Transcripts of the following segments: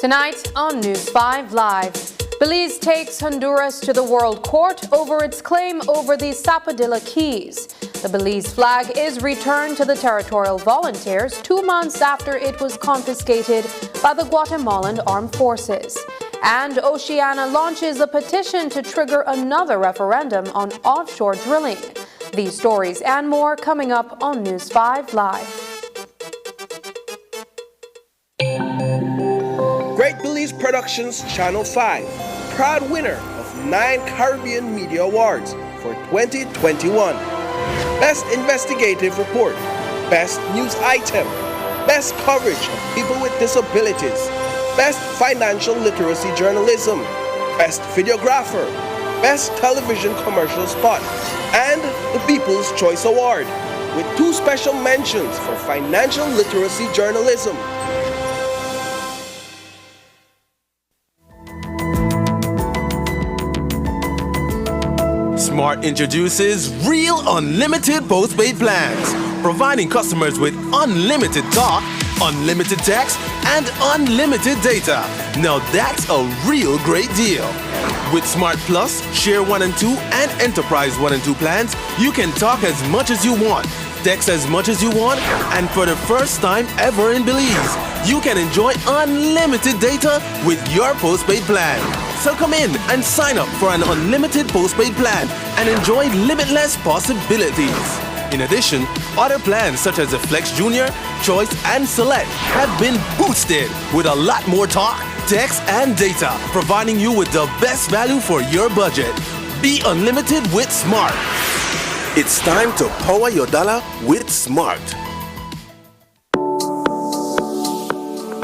Tonight on News 5 Live, Belize takes Honduras to the World Court over its claim over the Zapadilla Keys. The Belize flag is returned to the Territorial Volunteers 2 months after it was confiscated by the Guatemalan Armed Forces. And Oceania launches a petition to trigger another referendum on offshore drilling. These stories and more coming up on News 5 Live. Great Belize Productions Channel 5, proud winner of 9 Caribbean Media Awards for 2021. Best Investigative Report, Best News Item, Best Coverage of People with Disabilities, Best Financial Literacy Journalism, Best Videographer, Best Television Commercial Spot, and the People's Choice Award, with 2 special mentions for Financial Literacy Journalism. Smart introduces Real Unlimited Postpaid Plans, providing customers with unlimited talk, unlimited text, and unlimited data. Now that's a real great deal. With Smart Plus, Share 1 and 2, and Enterprise 1 and 2 plans, you can talk as much as you want, text as much as you want, and for the first time ever in Belize, you can enjoy unlimited data with your postpaid plan. So come in and sign up for an unlimited postpaid plan and enjoy limitless possibilities. In addition, other plans such as the Flex Junior, Choice, and Select have been boosted with a lot more talk, text, and data, providing you with the best value for your budget. Be unlimited with Smart. It's time to power your dollar with Smart.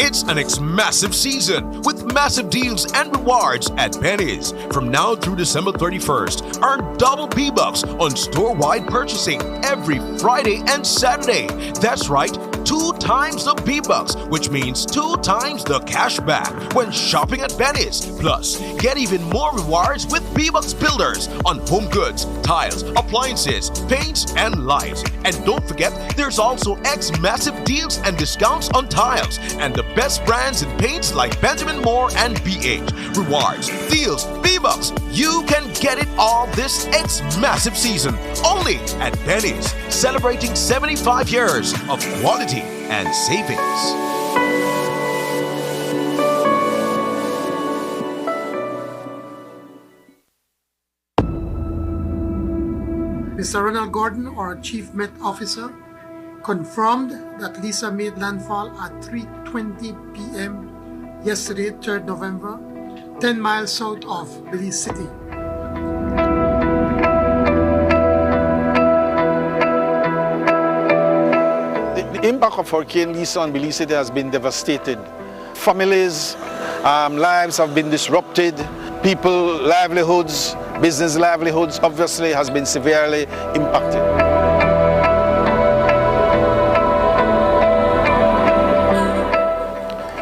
It's an massive season with massive deals and rewards at Penny's. From now through December 31st, earn double P-Bucks on store-wide purchasing every Friday and Saturday. That's right, 2 times the P-Bucks, which means 2 times the cash back when shopping at Penny's. Plus, get even more rewards with P-Bucks Builders on home goods, tiles, appliances, paints, and lights. And don't forget, there's also massive deals and discounts on tiles and the best brands in paints like Benjamin Moore and BH. Rewards, deals, P-Bucks. You can get it all this massive season only at Penny's, celebrating 75 years of quality and savings. Mr. Ronald Gordon, our Chief Met Officer, confirmed that Lisa made landfall at 3:20 p.m. yesterday, 3rd November, 10 miles south of Belize City. The impact of Hurricane Lisa on Belize City has been devastating. Families, lives have been disrupted. People, livelihoods, business livelihoods, obviously has been severely impacted.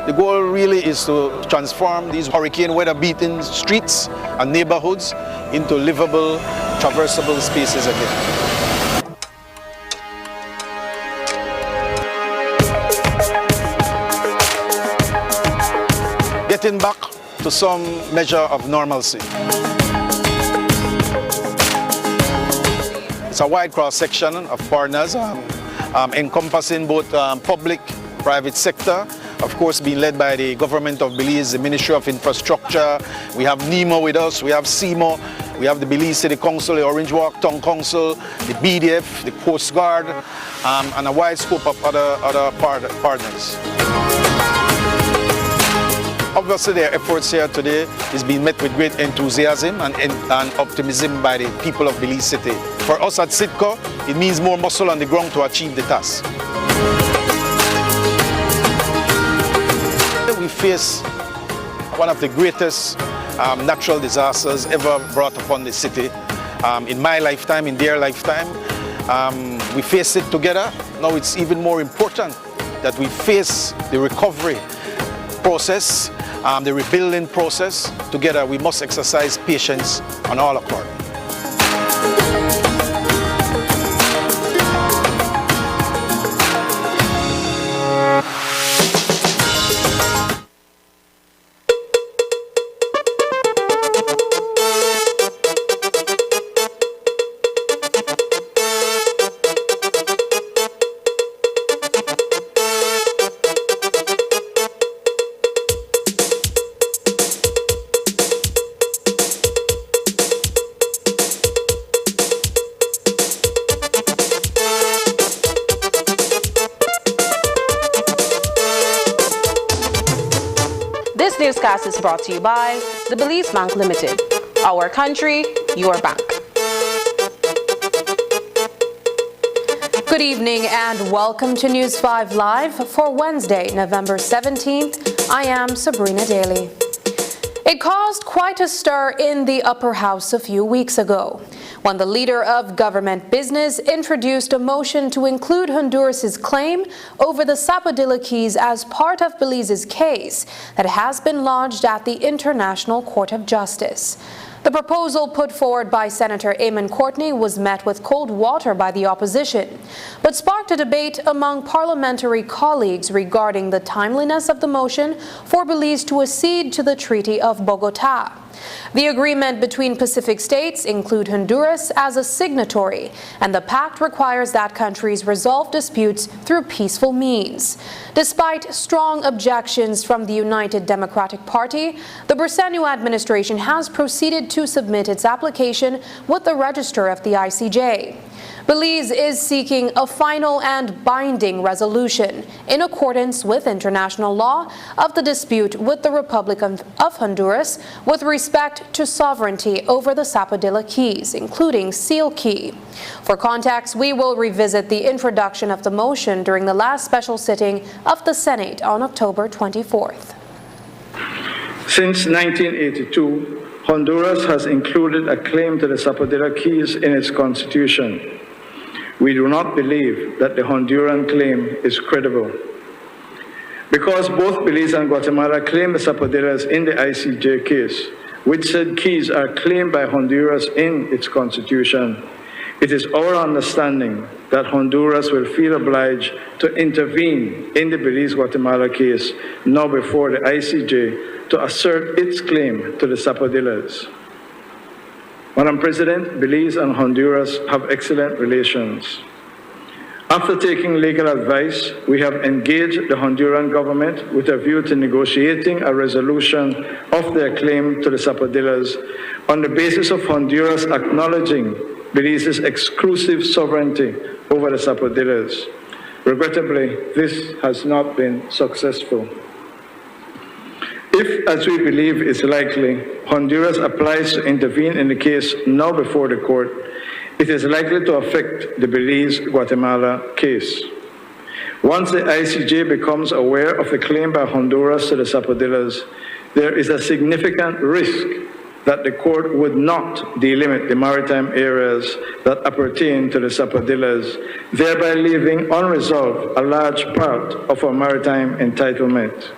The goal really is to transform these hurricane weather-beaten streets and neighborhoods into livable, traversable spaces again. Getting back to some measure of normalcy. It's a wide cross-section of partners encompassing both public, private sector, of course being led by the government of Belize, the Ministry of Infrastructure. We have NEMO with us, we have CEMO, we have the Belize City Council, the Orange Walk Town Council, the BDF, the Coast Guard, and a wide scope of other partners. Obviously, their efforts here today is being met with great enthusiasm and optimism by the people of Belize City. For us at SITCO, it means more muscle on the ground to achieve the task. We face one of the greatest natural disasters ever brought upon the city. In my lifetime, in their lifetime, we face it together. Now it's even more important that we face the recovery process, the rebuilding process together. We must exercise patience on all accord. This newscast is brought to you by the Belize Bank Limited. Our country, your bank. Good evening and welcome to News 5 Live for Wednesday, November 17th. I am Sabrina Daly. It caused quite a stir in the upper house a few weeks ago when the leader of government business introduced a motion to include Honduras's claim over the Sapodilla Keys as part of Belize's case that has been lodged at the International Court of Justice. The proposal put forward by Senator Eamon Courtney was met with cold water by the opposition, but sparked a debate among parliamentary colleagues regarding the timeliness of the motion for Belize to accede to the Treaty of Bogota. The agreement between Pacific states include Honduras as a signatory, and the pact requires that countries resolve disputes through peaceful means. Despite strong objections from the United Democratic Party, the Briceño administration has proceeded to submit its application with the register of the ICJ. Belize is seeking a final and binding resolution in accordance with international law of the dispute with the Republic of Honduras with respect to sovereignty over the Sapodilla Keys, including Seal Key. For context, we will revisit the introduction of the motion during the last special sitting of the Senate on October 24th. Since 1982, Honduras has included a claim to the Sapodilla Keys in its constitution. We do not believe that the Honduran claim is credible. Because both Belize and Guatemala claim the Sapodillas in the ICJ case, which said keys are claimed by Honduras in its constitution, it is our understanding that Honduras will feel obliged to intervene in the Belize-Guatemala case now before the ICJ to assert its claim to the Sapodillas. Madam President, Belize and Honduras have excellent relations. After taking legal advice, we have engaged the Honduran government with a view to negotiating a resolution of their claim to the Sapodillas on the basis of Honduras acknowledging Belize's exclusive sovereignty over the Zapodillas. Regrettably, this has not been successful. If, as we believe is likely, Honduras applies to intervene in the case now before the court, it is likely to affect the Belize-Guatemala case. Once the ICJ becomes aware of the claim by Honduras to the Zapodillas, there is a significant risk that the court would not delimit the maritime areas that appertain to the Zapodillas, thereby leaving unresolved a large part of our maritime entitlement.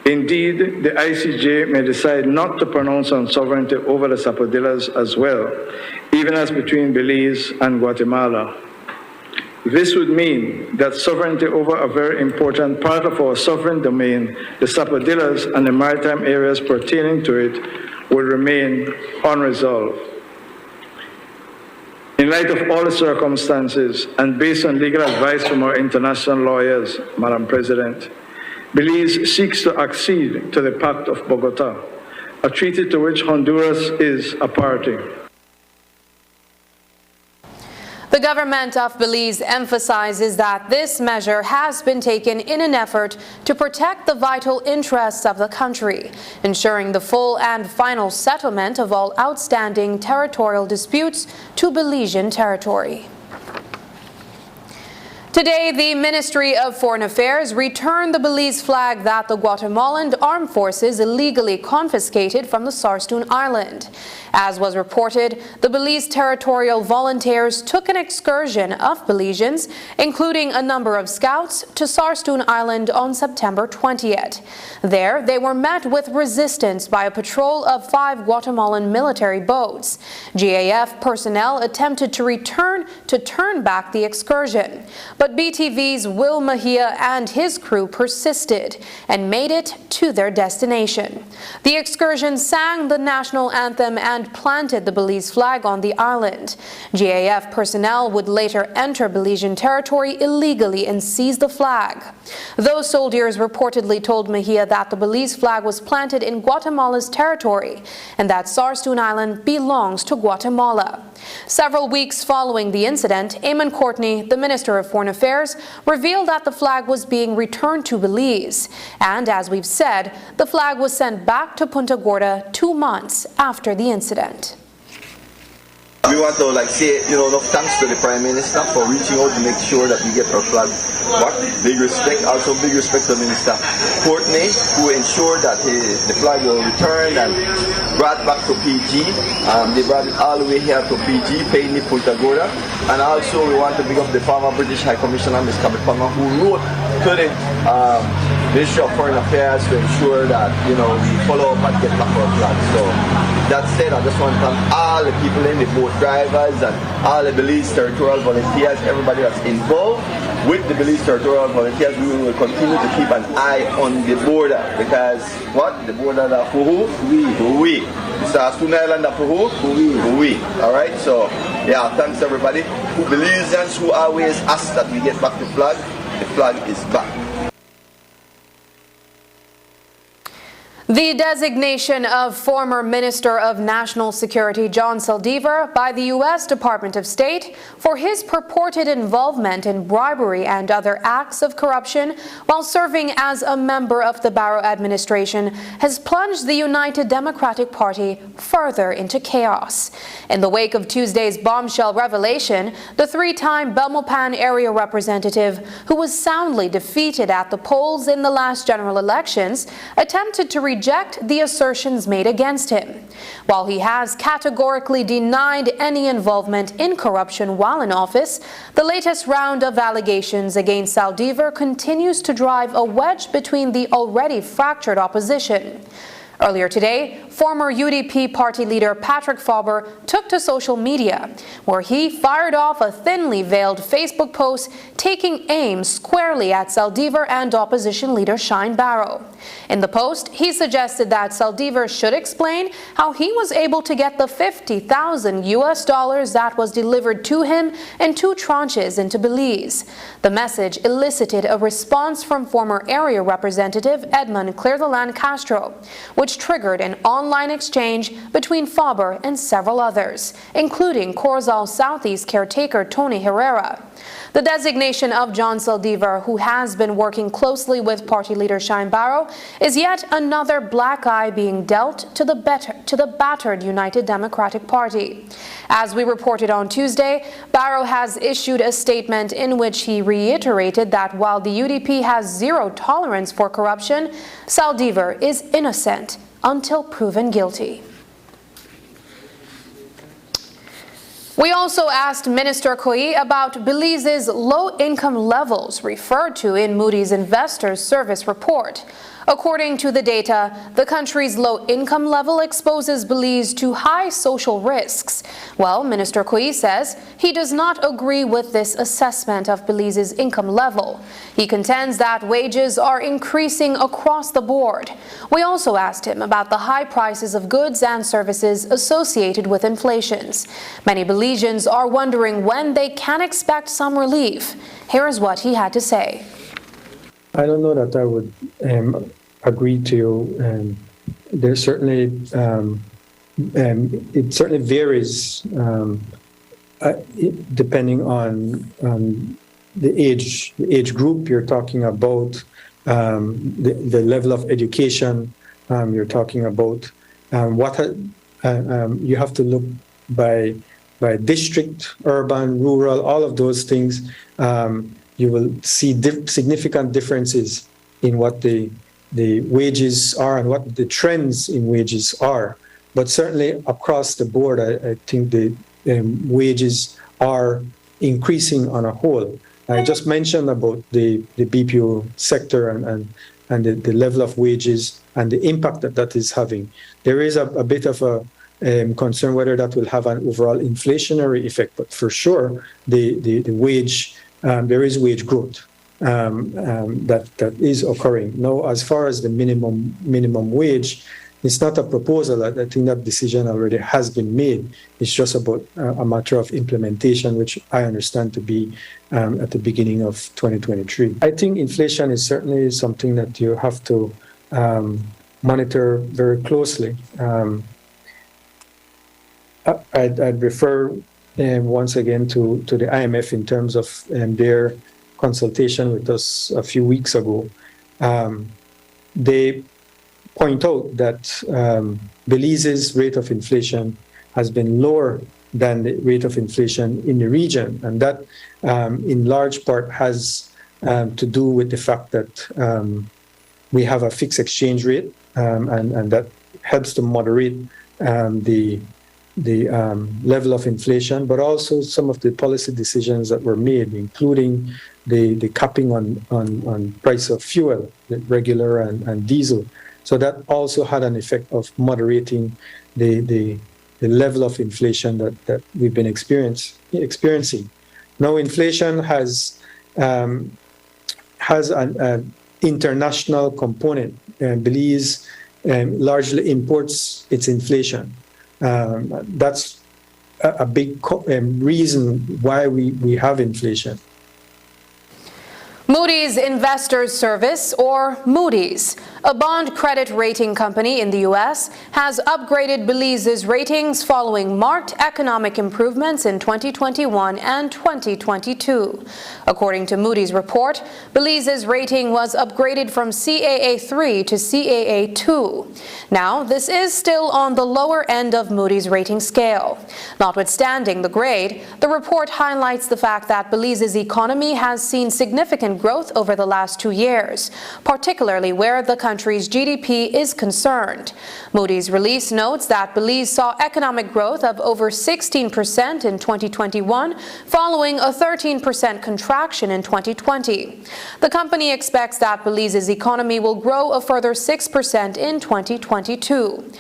Indeed, the ICJ may decide not to pronounce on sovereignty over the Zapodillas as well, even as between Belize and Guatemala. This would mean that sovereignty over a very important part of our sovereign domain, the Zapodillas and the maritime areas pertaining to it, will remain unresolved. In light of all the circumstances and based on legal advice from our international lawyers, Madam President, Belize seeks to accede to the Pact of Bogota, a treaty to which Honduras is a party. The government of Belize emphasizes that this measure has been taken in an effort to protect the vital interests of the country, ensuring the full and final settlement of all outstanding territorial disputes to Belizean territory. Today, the Ministry of Foreign Affairs returned the Belize flag that the Guatemalan armed forces illegally confiscated from the Sarstoon Island. As was reported, the Belize Territorial volunteers took an excursion of Belizeans, including a number of scouts, to Sarstoon Island on September 20th. There, they were met with resistance by a patrol of 5 Guatemalan military boats. GAF personnel attempted to turn back the excursion, but BTV's Will Mejia and his crew persisted and made it to their destination. The excursion sang the national anthem and planted the Belize flag on the island. GAF personnel would later enter Belizean territory illegally and seize the flag. Those soldiers reportedly told Mejia that the Belize flag was planted in Guatemala's territory and that Sarstoon Island belongs to Guatemala. Several weeks following the incident, Eamon Courtney, the Minister of Foreign Affairs, revealed that the flag was being returned to Belize. And as we've said, the flag was sent back to Punta Gorda 2 months after the incident. We want to say, enough thanks to the Prime Minister for reaching out to make sure that we get our flag back. Big respect, also big respect to Minister Courtney, who ensured that the flag will return and brought back to PG. They brought it all the way here to PG, paying the Punta Gorda. And also we want to big up the former British High Commissioner, Ms. Kabipanga, who wrote to the Ministry of Foreign Affairs to ensure that, we follow up and get back our flag. So that said, I just want to thank all the people in the boat drivers and all the Belize Territorial volunteers, everybody that's involved with the Belize Territorial volunteers. We will continue to keep an eye on the border because the border is for who? We. The Sarstoon Island is for who? We. Alright, so thanks everybody. Who Belizeans who always ask that we get back the flag is back. The designation of former Minister of National Security John Saldivar by the U.S. Department of State for his purported involvement in bribery and other acts of corruption while serving as a member of the Barrow administration has plunged the United Democratic Party further into chaos. In the wake of Tuesday's bombshell revelation, the 3-time Belmopan area representative, who was soundly defeated at the polls in the last general elections, attempted to reject the assertions made against him. While he has categorically denied any involvement in corruption while in office, the latest round of allegations against Saldivar continues to drive a wedge between the already fractured opposition. Earlier today, former UDP party leader Patrick Faber took to social media, where he fired off a thinly veiled Facebook post taking aim squarely at Saldivar and opposition leader Shine Barrow. In the post, he suggested that Saldivar should explain how he was able to get the $50,000 that was delivered to him in 2 tranches into Belize. The message elicited a response from former area representative Edmund Clear-the-Land Castro, which which triggered an online exchange between Faber and several others, including Corozal Southeast caretaker Tony Herrera. The designation of John Zaldivar, who has been working closely with party leader Shine Barrow, is yet another black eye being dealt to the battered United Democratic Party. As we reported on Tuesday, Barrow has issued a statement in which he reiterated that while the UDP has zero tolerance for corruption, Zaldivar is innocent until proven guilty. We also asked Minister Koyi about Belize's low-income levels referred to in Moody's Investors Service report. According to the data, the country's low-income level exposes Belize to high social risks. Well, Minister Koyi says he does not agree with this assessment of Belize's income level. He contends that wages are increasing across the board. We also asked him about the high prices of goods and services associated with inflations. Many Belizeans are wondering when they can expect some relief. Here is what he had to say. I don't know that I would agree to. There's certainly it certainly varies depending on the age group you're talking about, the level of education you're talking about. You have to look by district, urban, rural, all of those things. You will see significant differences in what the wages are and what the trends in wages are. But certainly across the board, I think the wages are increasing on a whole. I just mentioned about the BPO sector and the level of wages and the impact that is having. There is a bit of a concern whether that will have an overall inflationary effect, but for sure, the wage, there is wage growth that is occurring. Now, as far as the minimum wage, it's not a proposal. I think that decision already has been made. It's just about a matter of implementation, which I understand to be at the beginning of 2023. I think inflation is certainly something that you have to monitor very closely. I'd refer once again to the IMF in terms of their consultation with us a few weeks ago. They point out that Belize's rate of inflation has been lower than the rate of inflation in the region, and that in large part has to do with the fact that we have a fixed exchange rate, and that helps to moderate the level of inflation, but also some of the policy decisions that were made, including the capping on price of fuel, regular and diesel. So that also had an effect of moderating the level of inflation that we've been experiencing. Now, inflation has an international component. Belize largely imports its inflation. That's a big reason why we have inflation. Moody's Investors Service, or Moody's, a bond credit rating company in the U.S., has upgraded Belize's ratings following marked economic improvements in 2021 and 2022. According to Moody's report, Belize's rating was upgraded from CAA3 to CAA2. Now, this is still on the lower end of Moody's rating scale. Notwithstanding the grade, the report highlights the fact that Belize's economy has seen significant growth over the last 2 years, particularly where the country's GDP is concerned. Moody's release notes that Belize saw economic growth of over 16% in 2021, following a 13% contraction in 2020. The company expects that Belize's economy will grow a further 6% in 2022.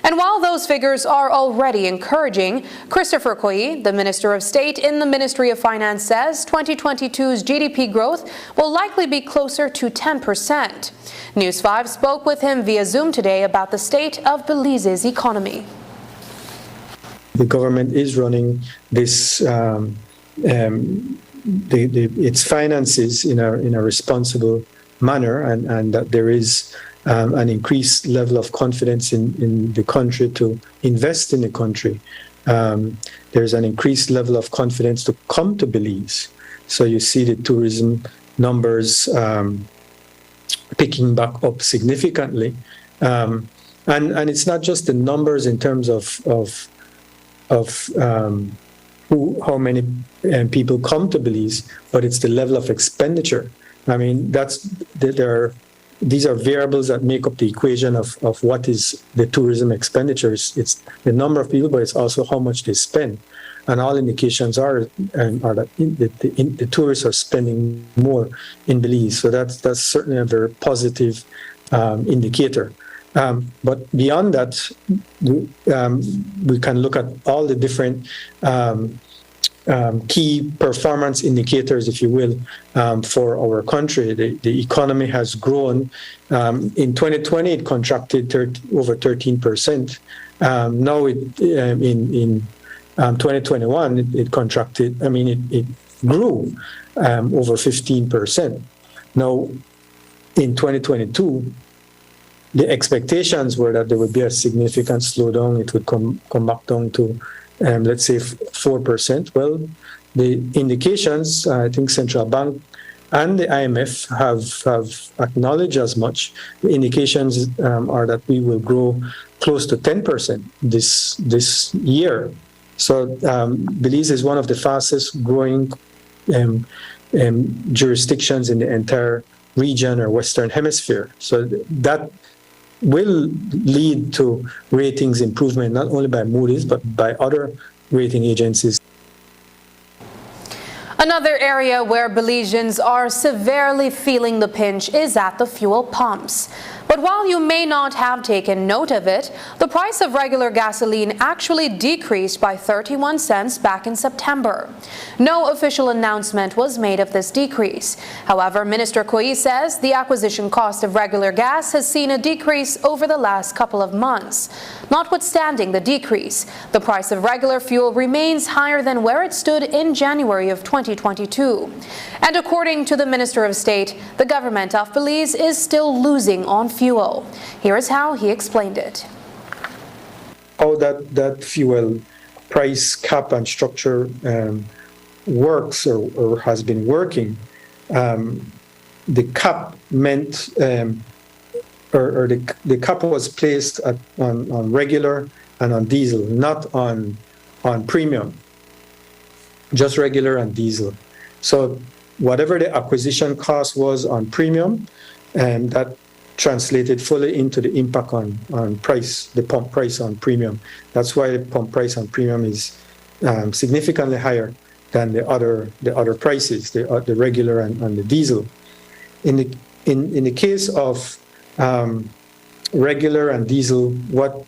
And while those figures are already encouraging, Christopher Koyi, the Minister of State in the Ministry of Finance, says 2022's GDP growth will likely be closer to 10%. News 5 spoke with him via Zoom today about the state of Belize's economy. The government is running this its finances in a responsible manner, and that there is an increased level of confidence in the country to invest in the country. There's an increased level of confidence to come to Belize. So you see the tourism numbers picking back up significantly. And it's not just the numbers in terms of how many people come to Belize, but it's the level of expenditure. I mean, these are variables that make up the equation of what is the tourism expenditures. It's the number of people, but it's also how much they spend. And all indications are that the tourists are spending more in Belize. So that's certainly a very positive indicator. But beyond that, we can look at all the different key performance indicators, if you will, for our country. The economy has grown. In 2020, it contracted over 13%. Now, in 2021, it contracted. I mean, it grew over 15%. Now, in 2022, the expectations were that there would be a significant slowdown. It would come back down to, let's say, 4%. Well, the indications, I think Central Bank and the IMF have acknowledged as much. The indications are that we will grow close to 10% this year. So Belize is one of the fastest growing jurisdictions in the entire region or Western Hemisphere. So that will lead to ratings improvement, not only by Moody's, but by other rating agencies. Another area where Belizeans are severely feeling the pinch is at the fuel pumps. But while you may not have taken note of it, the price of regular gasoline actually decreased by 31 cents back in September. No official announcement was made of this decrease. However, Minister Koyi says the acquisition cost of regular gas has seen a decrease over the last couple of months. Notwithstanding the decrease, the price of regular fuel remains higher than where it stood in January of 2022. And according to the Minister of State, the government of Belize is still losing on fuel. Here is how he explained it. How that fuel price cap and structure works or has been working. The cap meant, or the cap was placed on regular and on diesel, not on premium, just regular and diesel. So whatever the acquisition cost was on premium, and that translated fully into the impact on price, the pump price on premium. That's why the pump price on premium is significantly higher than the other prices, the regular and the diesel. In the case of regular and diesel, what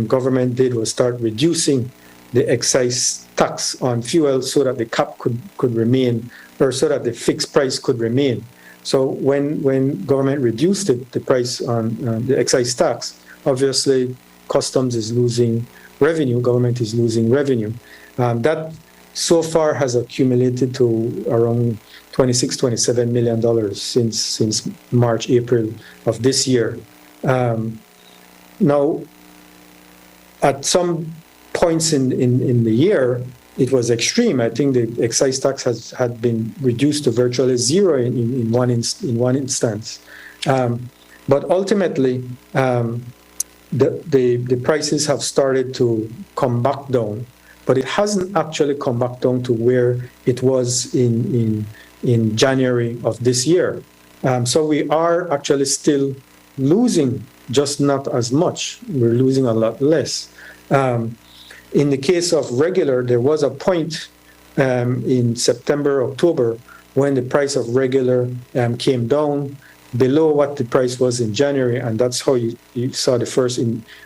government did was start reducing the excise tax on fuel so that the cap could remain, or so that the fixed price could remain. So when government reduced the price on the excise tax, obviously customs is losing revenue, government is losing revenue. That so far has accumulated to around $27 million since March, April of this year. Now, at some points in the year, it was extreme. I think the excise tax had been reduced to virtually zero in one instance. But ultimately, the prices have started to come back down, but it hasn't actually come back down to where it was in January of this year. So we are actually still losing, just not as much. We're losing a lot less. In the case of regular, there was a point in September, October, when the price of regular came down below what the price was in January, and that's how you saw the first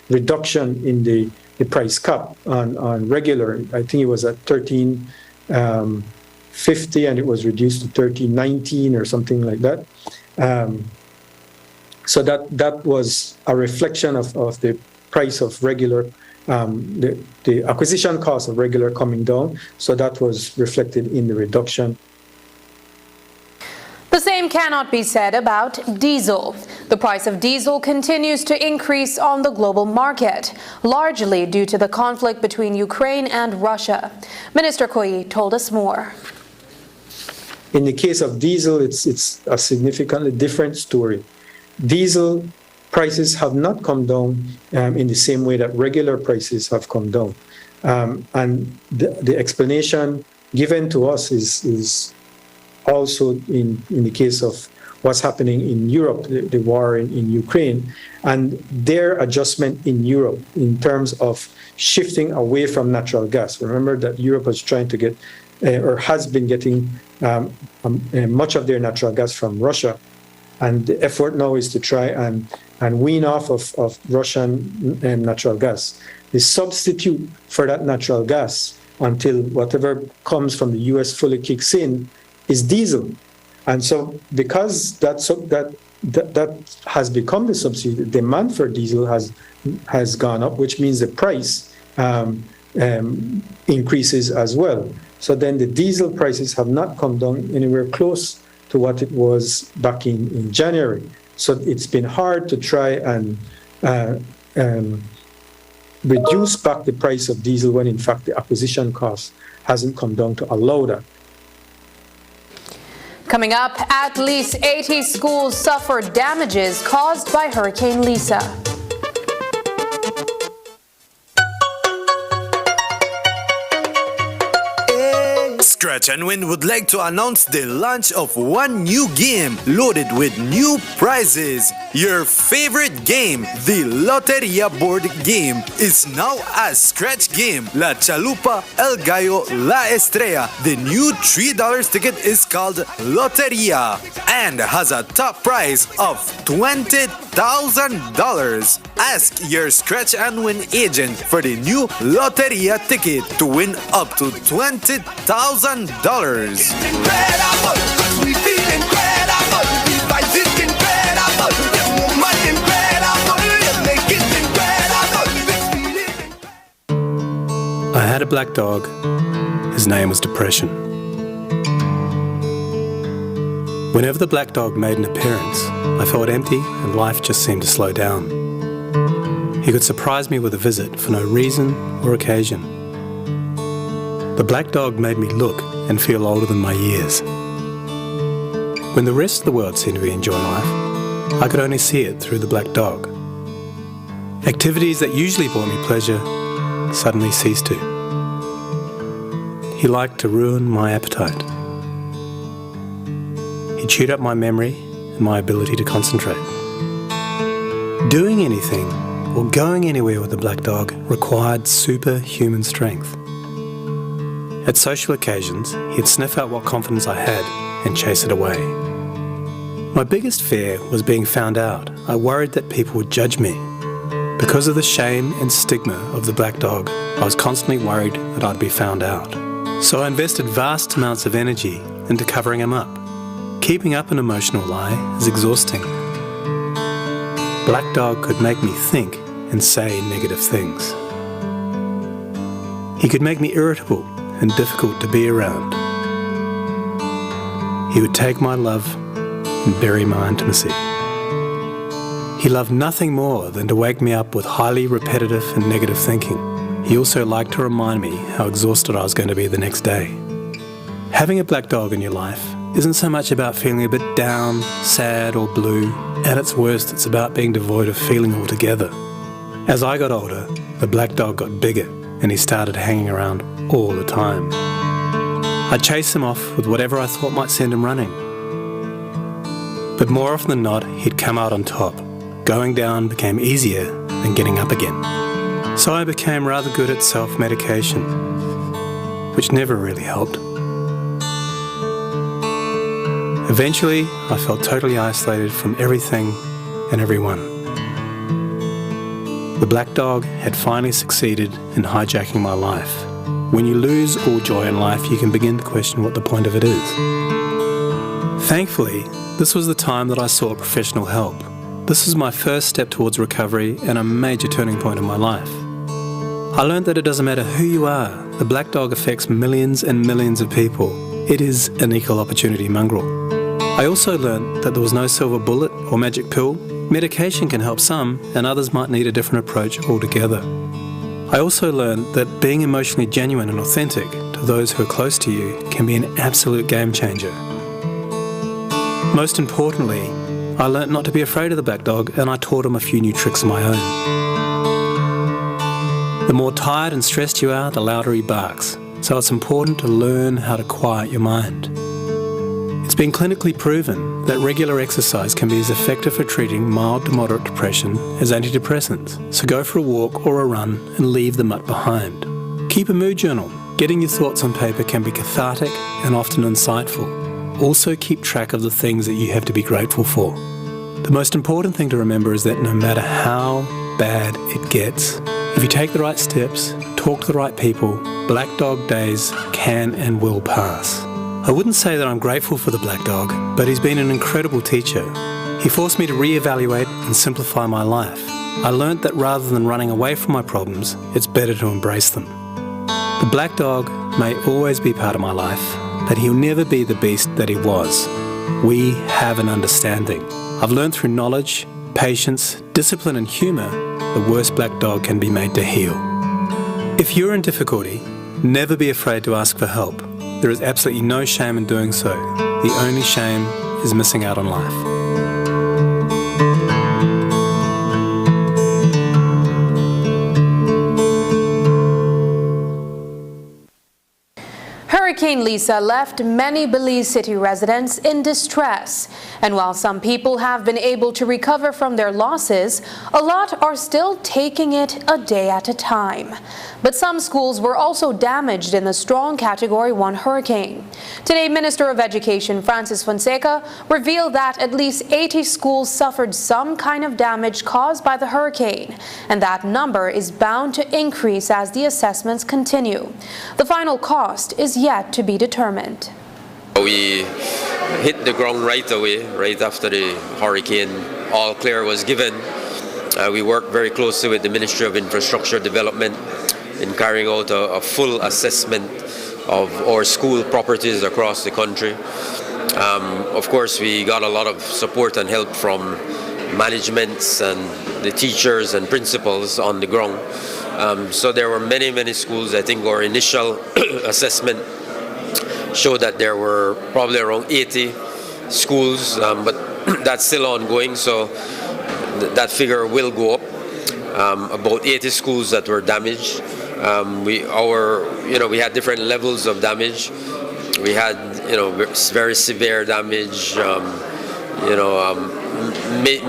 reduction in the price cap on regular. I think it was at $13.50, and it was reduced to $13.19 or something like that. So that was a reflection of the price of regular. The acquisition cost of regular coming down, so that was reflected in the reduction. The same same cannot be said about diesel. The price of diesel continues to increase on the global market, largely due to the conflict between Ukraine and Russia. Minister Koyi told us more. In the case of diesel, it's a significantly different story. Diesel prices have not come down in the same way that regular prices have come down. And the explanation given to us is also in the case of what's happening in Europe, the war in Ukraine, and their adjustment in Europe in terms of shifting away from natural gas. Remember that Europe was trying to get, or has been getting much of their natural gas from Russia. And the effort now is to try and wean off of Russian natural gas. The substitute for that natural gas until whatever comes from the US fully kicks in is diesel. And so because that has become the substitute, the demand for diesel has gone up, which means the price increases as well. So then the diesel prices have not come down anywhere close to what it was back in January. So it's been hard to try and reduce back the price of diesel when in fact the acquisition cost hasn't come down to allow that. Coming up, at least 80 schools suffered damages caused by Hurricane Lisa. Scratch and Win would like to announce the launch of one new game loaded with new prizes. Your favorite game, the Loteria board game, is now a scratch game. La Chalupa, El Gallo, La Estrella. The new $3 ticket is called Loteria and has a top prize of $20,000. Ask your Scratch and Win agent for the new Loteria ticket to win up to $20,000. I had a black dog. His name was Depression. Whenever the black dog made an appearance, I felt empty and life just seemed to slow down. He could surprise me with a visit for no reason or occasion. The black dog made me look and feel older than my years. When the rest of the world seemed to be enjoying life, I could only see it through the black dog. Activities that usually brought me pleasure suddenly ceased to. He liked to ruin my appetite. He chewed up my memory and my ability to concentrate. Doing anything or going anywhere with the black dog required superhuman strength. At social occasions, he'd sniff out what confidence I had and chase it away. My biggest fear was being found out. I worried that people would judge me. Because of the shame and stigma of the black dog, I was constantly worried that I'd be found out. So I invested vast amounts of energy into covering him up. Keeping up an emotional lie is exhausting. Black dog could make me think and say negative things. He could make me irritable and difficult to be around. He would take my love and bury my intimacy. He loved nothing more than to wake me up with highly repetitive and negative thinking. He also liked to remind me how exhausted I was going to be the next day. Having a black dog in your life isn't so much about feeling a bit down, sad or blue. At its worst, it's about being devoid of feeling altogether. As I got older, the black dog got bigger and he started hanging around all the time. I'd chase him off with whatever I thought might send him running. But more often than not, he'd come out on top. Going down became easier than getting up again. So I became rather good at self-medication, which never really helped. Eventually, I felt totally isolated from everything and everyone. The black dog had finally succeeded in hijacking my life. When you lose all joy in life, you can begin to question what the point of it is. Thankfully, this was the time that I sought professional help. This was my first step towards recovery and a major turning point in my life. I learned that it doesn't matter who you are, the black dog affects millions and millions of people. It is an equal opportunity mongrel. I also learned that there was no silver bullet or magic pill. Medication can help some, and others might need a different approach altogether. I also learned that being emotionally genuine and authentic to those who are close to you can be an absolute game changer. Most importantly, I learned not to be afraid of the black dog, and I taught him a few new tricks of my own. The more tired and stressed you are, the louder he barks, so it's important to learn how to quiet your mind. It's been clinically proven that regular exercise can be as effective for treating mild to moderate depression as antidepressants, so go for a walk or a run and leave the mutt behind. Keep a mood journal. Getting your thoughts on paper can be cathartic and often insightful. Also keep track of the things that you have to be grateful for. The most important thing to remember is that no matter how bad it gets, if you take the right steps, talk to the right people, black dog days can and will pass. I wouldn't say that I'm grateful for the black dog, but he's been an incredible teacher. He forced me to reevaluate and simplify my life. I learnt that rather than running away from my problems, it's better to embrace them. The black dog may always be part of my life, but he'll never be the beast that he was. We have an understanding. I've learned through knowledge, patience, discipline and humour, the worst black dog can be made to heal. If you're in difficulty, never be afraid to ask for help. There is absolutely no shame in doing so. The only shame is missing out on life. Hurricane Lisa left many Belize City residents in distress. And while some people have been able to recover from their losses, a lot are still taking it a day at a time. But some schools were also damaged in the strong Category 1 hurricane. Today, Minister of Education Francis Fonseca revealed that at least 80 schools suffered some kind of damage caused by the hurricane, and that number is bound to increase as the assessments continue. The final cost is yet to be determined. We hit the ground right away, right after the hurricane. All clear was given. We worked very closely with the Ministry of Infrastructure Development in carrying out a full assessment of our school properties across the country. Of course, we got a lot of support and help from managements and the teachers and principals on the ground. So there were many schools. I think our initial assessment showed that there were probably around 80 schools, but that's still ongoing, so that figure will go up. About 80 schools that were damaged. We had different levels of damage. We had, very severe damage,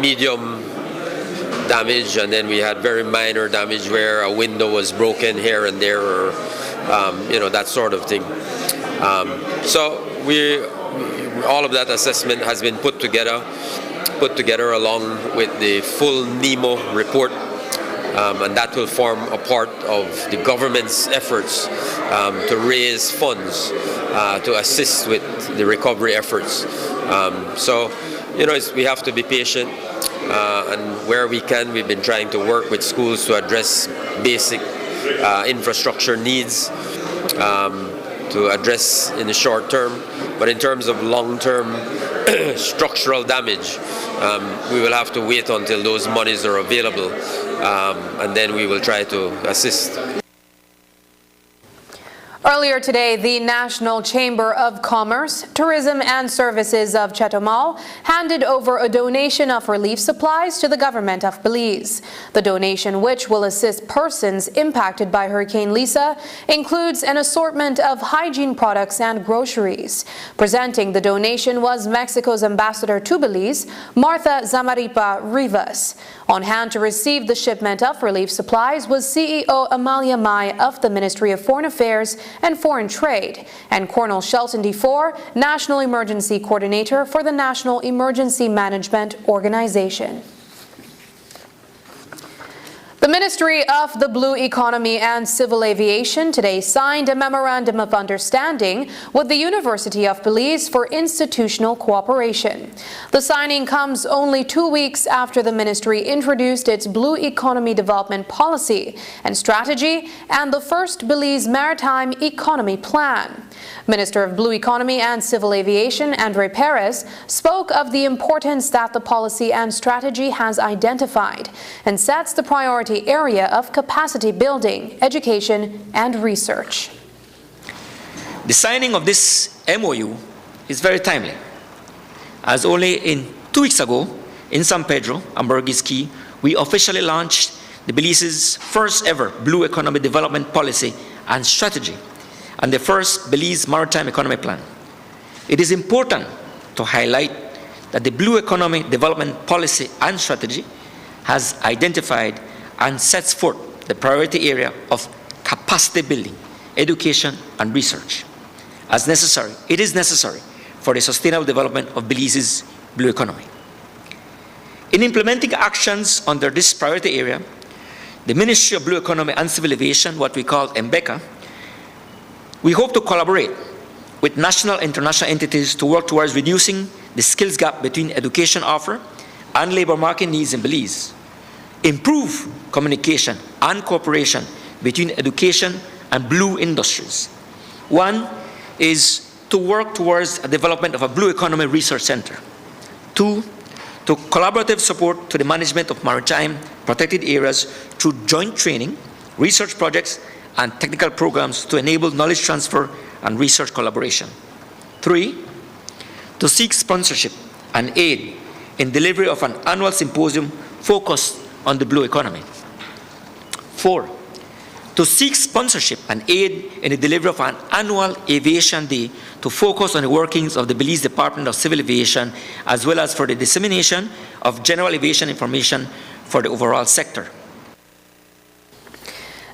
medium damage, and then we had very minor damage where a window was broken here and there, or that sort of thing. So all of that assessment has been put together along with the full NEMO report. And that will form a part of the government's efforts to raise funds to assist with the recovery efforts. We have to be patient, and where we can, we've been trying to work with schools to address basic infrastructure needs to address in the short term. But in terms of long-term structural damage, we will have to wait until those monies are available. And then we will try to assist. Earlier today, the National Chamber of Commerce, Tourism and Services of Chetumal handed over a donation of relief supplies to the government of Belize. The donation, which will assist persons impacted by Hurricane Lisa, includes an assortment of hygiene products and groceries. Presenting the donation was Mexico's ambassador to Belize, Martha Zamaripa Rivas. On hand to receive the shipment of relief supplies was CEO Amalia Mai of the Ministry of Foreign Affairs and Foreign Trade, and Colonel Shelton DeFore, National Emergency Coordinator for the National Emergency Management Organization. The Ministry of the Blue Economy and Civil Aviation today signed a Memorandum of Understanding with the University of Belize for institutional cooperation. The signing comes only 2 weeks after the ministry introduced its Blue Economy Development Policy and Strategy and the first Belize Maritime Economy Plan. Minister of Blue Economy and Civil Aviation, Andre Perez, spoke of the importance that the policy and strategy has identified and sets the priority area of capacity building, education, and research. The signing of this MOU is very timely, as only 2 weeks ago in San Pedro, Ambergris Key, we officially launched the Belize's first ever Blue Economy Development Policy and Strategy, and the first Belize Maritime Economy Plan. It is important to highlight that the Blue Economy Development Policy and Strategy has identified and sets forth the priority area of capacity building, education, and research. As necessary, it is necessary for the sustainable development of Belize's blue economy. In implementing actions under this priority area, the Ministry of Blue Economy and Civil Aviation, what we call MBECA, we hope to collaborate with national and international entities to work towards reducing the skills gap between education offer and labor market needs in Belize, improve communication and cooperation between education and blue industries. One is to work towards a development of a Blue Economy Research Center. Two, to collaborative support to the management of maritime protected areas through joint training, research projects, and technical programs to enable knowledge transfer and research collaboration. Three, to seek sponsorship and aid in delivery of an annual symposium focused on the blue economy. Four, to seek sponsorship and aid in the delivery of an annual aviation day to focus on the workings of the Belize Department of Civil Aviation, as well as for the dissemination of general aviation information for the overall sector.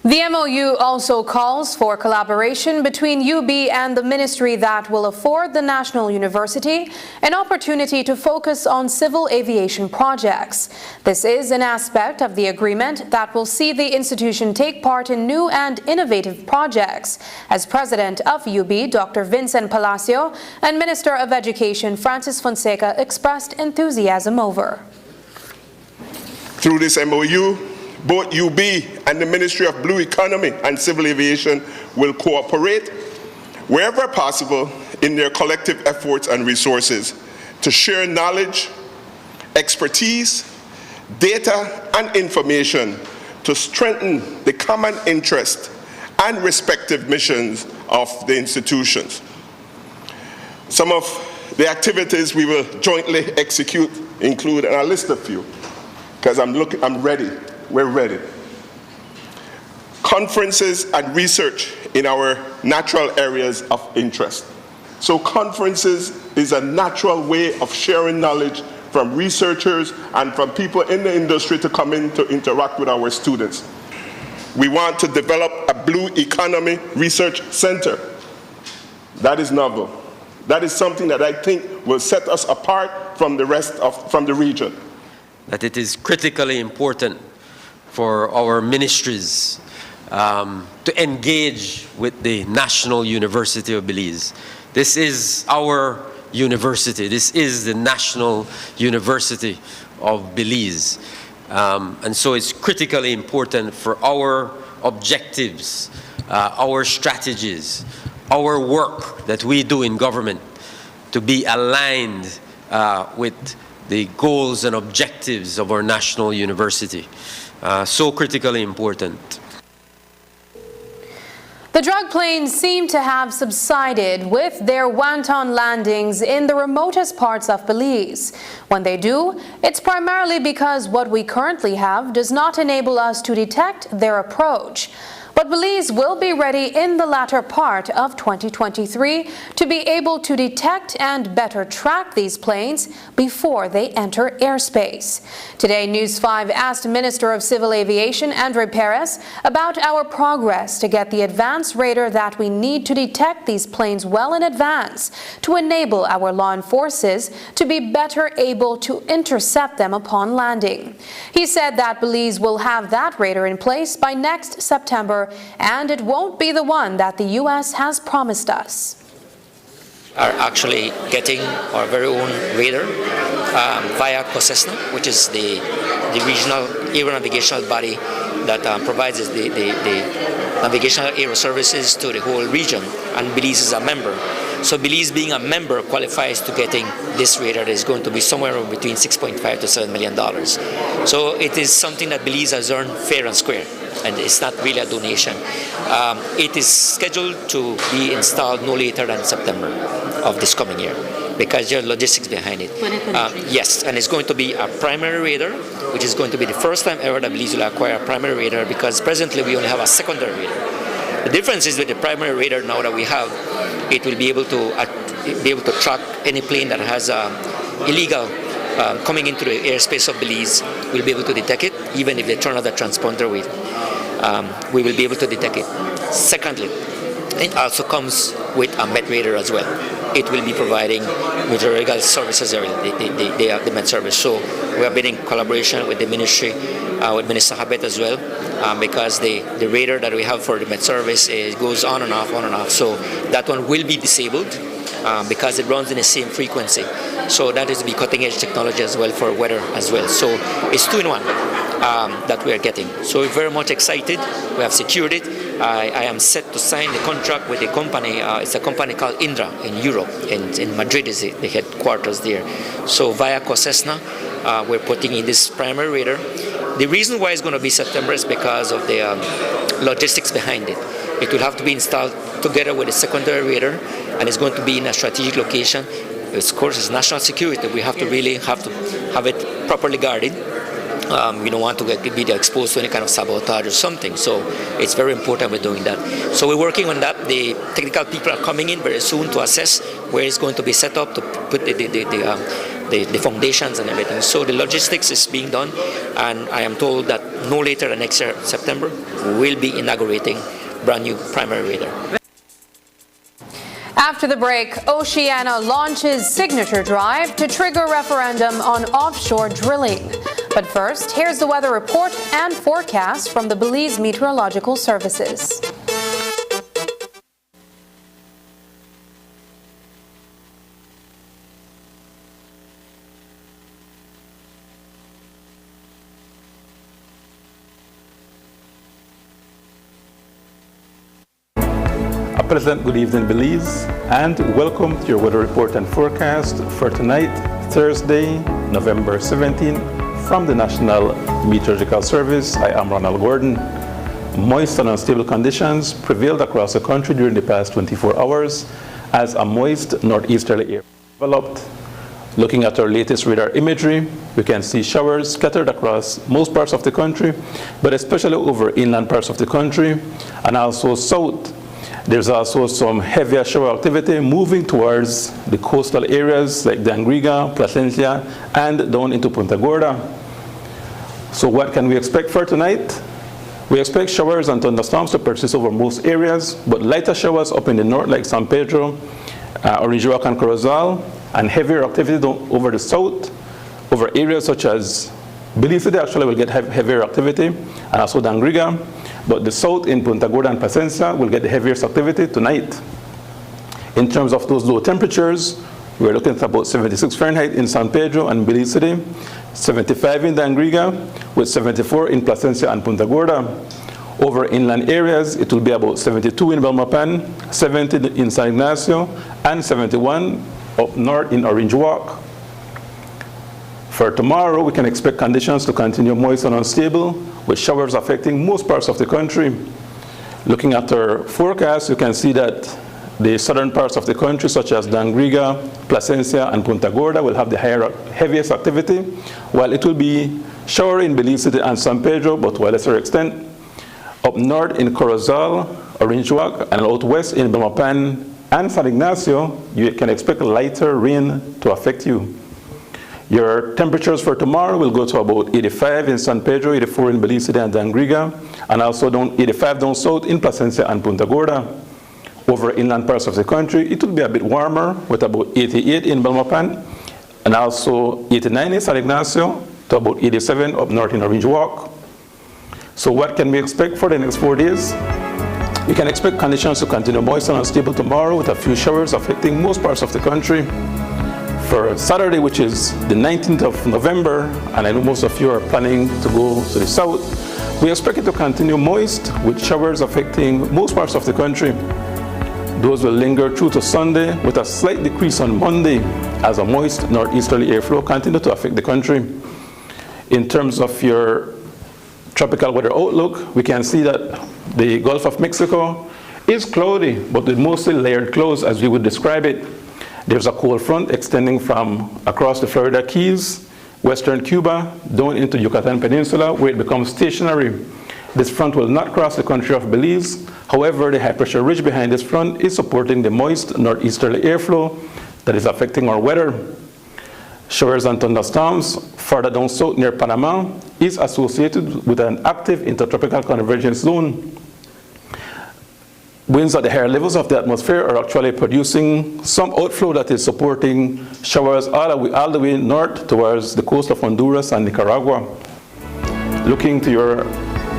The MOU also calls for collaboration between UB and the ministry that will afford the National University an opportunity to focus on civil aviation projects. This is an aspect of the agreement that will see the institution take part in new and innovative projects, as President of UB, Dr. Vincent Palacio, and Minister of Education, Francis Fonseca, expressed enthusiasm over. Through this MOU, both UB and the Ministry of Blue Economy and Civil Aviation will cooperate wherever possible in their collective efforts and resources to share knowledge, expertise, data, and information to strengthen the common interest and respective missions of the institutions. Some of the activities we will jointly execute include, and I'll list a few, because I'm ready. We're ready. Conferences and research in our natural areas of interest. So conferences is a natural way of sharing knowledge from researchers and from people in the industry to come in to interact with our students. We want to develop a Blue Economy Research Center. That is novel. That is something that I think will set us apart from the rest from the region. That it is critically important for our ministries to engage with the National University of Belize. This is our university. This is the National University of Belize. And so it's critically important for our objectives, our strategies, our work that we do in government to be aligned with the goals and objectives of our national university. So critically important. The drug planes seem to have subsided with their wanton landings in the remotest parts of Belize. When they do, it's primarily because what we currently have does not enable us to detect their approach. But Belize will be ready in the latter part of 2023 to be able to detect and better track these planes before they enter airspace. Today, News 5 asked Minister of Civil Aviation Andre Perez about our progress to get the advanced radar that we need to detect these planes well in advance to enable our law forces to be better able to intercept them upon landing. He said that Belize will have that radar in place by next September, and it won't be the one that the U.S. has promised us. Are actually getting our very own radar via COSESNA, which is the regional aero navigational body that provides the navigational aero services to the whole region, and Belize is a member. So Belize, being a member, qualifies to getting this radar that is going to be somewhere between $6.5 to $7 million. So it is something that Belize has earned fair and square, and it's not really a donation. It is scheduled to be installed no later than September of this coming year, because there are logistics behind it. Yes, and it's going to be a primary radar, which is going to be the first time ever that Belize will acquire a primary radar, because presently we only have a secondary radar. The difference is with the primary radar now that we have, it will be able to track any plane that has illegal coming into the airspace of Belize. We'll be able to detect it, even if they turn off the transponder. We will be able to detect it. Secondly, it also comes with a Met radar as well. It will be providing meteorological services, the Met service. So we have been in collaboration with the ministry, with Minister Habet as well, because the radar that we have for the Met service goes on and off. So that one will be disabled because it runs in the same frequency. So that is to be cutting edge technology as well for weather as well. So it's 2-in-1 that we are getting. So we're very much excited. We have secured it. I am set to sign the contract with a company. It's a company called Indra in Europe. In Madrid is the headquarters there. So via COSESNA, we're putting in this primary radar. The reason why it's going to be September is because of the logistics behind it. It will have to be installed together with a secondary radar, and it's going to be in a strategic location. Of course, it's national security. We have to have it properly guarded. We don't want to be exposed to any kind of sabotage or something. So it's very important we're doing that. So we're working on that. The technical people are coming in very soon to assess where it's going to be set up to put the foundations and everything. So the logistics is being done, and I am told that no later than next year, September, we'll be inaugurating brand new primary radar. After the break, Oceana launches signature drive to trigger referendum on offshore drilling. But first, here's the weather report and forecast from the Belize Meteorological Services. A pleasant good evening, Belize, and welcome to your weather report and forecast for tonight, Thursday, November 17, from the National Meteorological Service. I am Ronald Gordon. Moist and unstable conditions prevailed across the country during the past 24 hours as a moist northeasterly air developed. Looking at our latest radar imagery, we can see showers scattered across most parts of the country, but especially over inland parts of the country, and also south. There's also some heavier shower activity moving towards the coastal areas like Dangriga, Placencia, and down into Punta Gorda. So what can we expect for tonight? We expect showers and thunderstorms to persist over most areas, but lighter showers up in the north like San Pedro, Orange Rock and Corozal, and heavier activity over the south, over areas such as Belize City actually will get heavier activity, and also Dangriga. But the south in Punta Gorda and Placencia will get the heaviest activity tonight. In terms of those low temperatures, we're looking at about 76 Fahrenheit in San Pedro and Belize City, 75 in Dangriga, with 74 in Placencia and Punta Gorda. Over inland areas, it will be about 72 in Belmopan, 70 in San Ignacio, and 71 up north in Orange Walk. For tomorrow, we can expect conditions to continue moist and unstable, with showers affecting most parts of the country. Looking at our forecast, you can see that the southern parts of the country, such as Dangriga, Placencia, and Punta Gorda, will have the heaviest activity, while it will be showery in Belize City and San Pedro, but to a lesser extent. Up north in Corozal, Orange Walk, and out west in Belmopan and San Ignacio, you can expect lighter rain to affect you. Your temperatures for tomorrow will go to about 85 in San Pedro, 84 in Belize City and Dangriga, and also 85 down south in Placencia and Punta Gorda. Over inland parts of the country, it will be a bit warmer with about 88 in Belmopan, and also 89 in San Ignacio to about 87 up north in Orange Walk. So what can we expect for the next 4 days? We can expect conditions to continue moist and unstable tomorrow with a few showers affecting most parts of the country. For Saturday, which is the 19th of November, and I know most of you are planning to go to the south, we expect it to continue moist with showers affecting most parts of the country. Those will linger through to Sunday with a slight decrease on Monday as a moist northeasterly airflow continues to affect the country. In terms of your tropical weather outlook, we can see that the Gulf of Mexico is cloudy, but with mostly layered clouds as we would describe it. There's a cold front extending from across the Florida Keys, western Cuba, down into Yucatan Peninsula, where it becomes stationary. This front will not cross the country of Belize. However, the high pressure ridge behind this front is supporting the moist northeasterly airflow that is affecting our weather. Showers and thunderstorms further down south near Panama is associated with an active intertropical convergence zone. Winds at the higher levels of the atmosphere are actually producing some outflow that is supporting showers all the way north towards the coast of Honduras and Nicaragua. Looking to your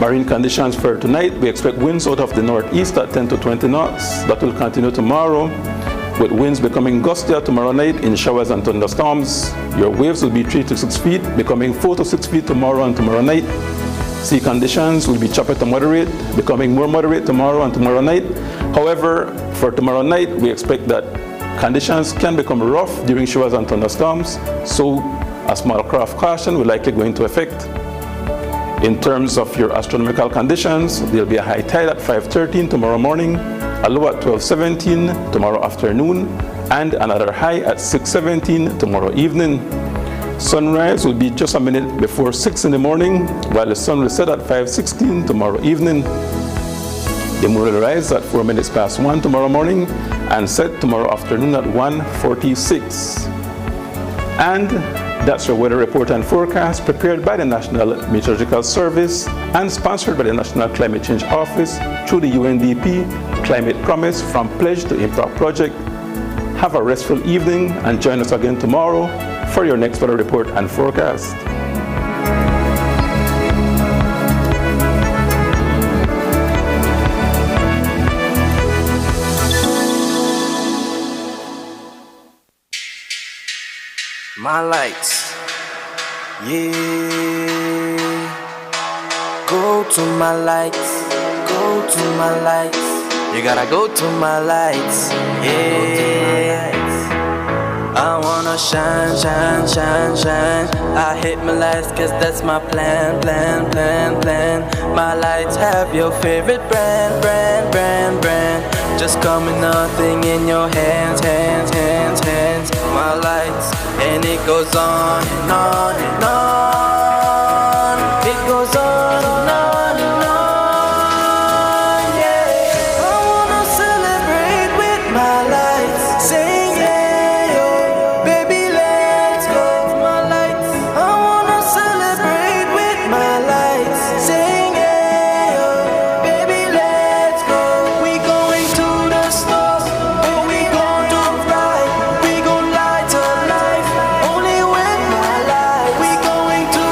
marine conditions for tonight, we expect winds out of the northeast at 10 to 20 knots. That will continue tomorrow, with winds becoming gustier tomorrow night in showers and thunderstorms. Your waves will be 3 to 6 feet, becoming 4 to 6 feet tomorrow and tomorrow night. Sea conditions will be choppy to moderate, becoming more moderate tomorrow and tomorrow night. However, for tomorrow night, we expect that conditions can become rough during showers and thunderstorms, so a small craft caution will likely go into effect. In terms of your astronomical conditions, there will be a high tide at 5:13 tomorrow morning, a low at 12:17 tomorrow afternoon, and another high at 6:17 tomorrow evening. Sunrise will be just a minute before 6 in the morning, while the sun will set at 5:16 tomorrow evening. The moon will rise at 4 minutes past 1 tomorrow morning and set tomorrow afternoon at 1:46. And that's your weather report and forecast prepared by the National Meteorological Service and sponsored by the National Climate Change Office through the UNDP Climate Promise from Pledge to Impact Project. Have a restful evening and join us again tomorrow for your next weather report and forecast. My lights, yeah. Go to my lights, go to my lights. You gotta go to my lights, yeah. I wanna shine, shine, shine, shine. I hit my lights cause that's my plan, plan, plan, plan. My lights have your favorite brand, brand, brand, brand. Just come with nothing in your hands, hands, hands, hands. My lights, and it goes on and on and on. It goes on and on and on, yeah. I wanna celebrate with my lights, sing yeah, yo, baby let's go. My lights, I wanna celebrate with my lights, sing yeah, yo, baby let's go. We going to the stars, but we gon' do right. We gon' light a life, only with my light. We going to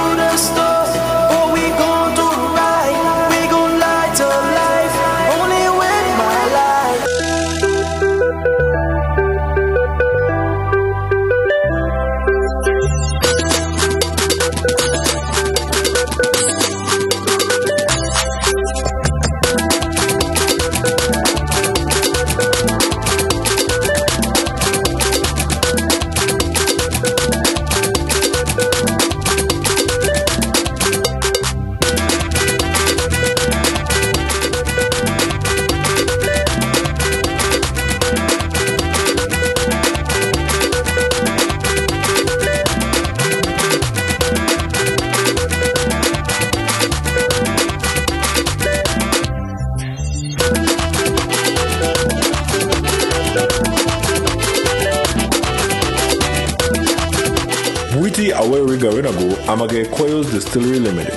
city away we going to go, I'm going to Quails Distillery Limited.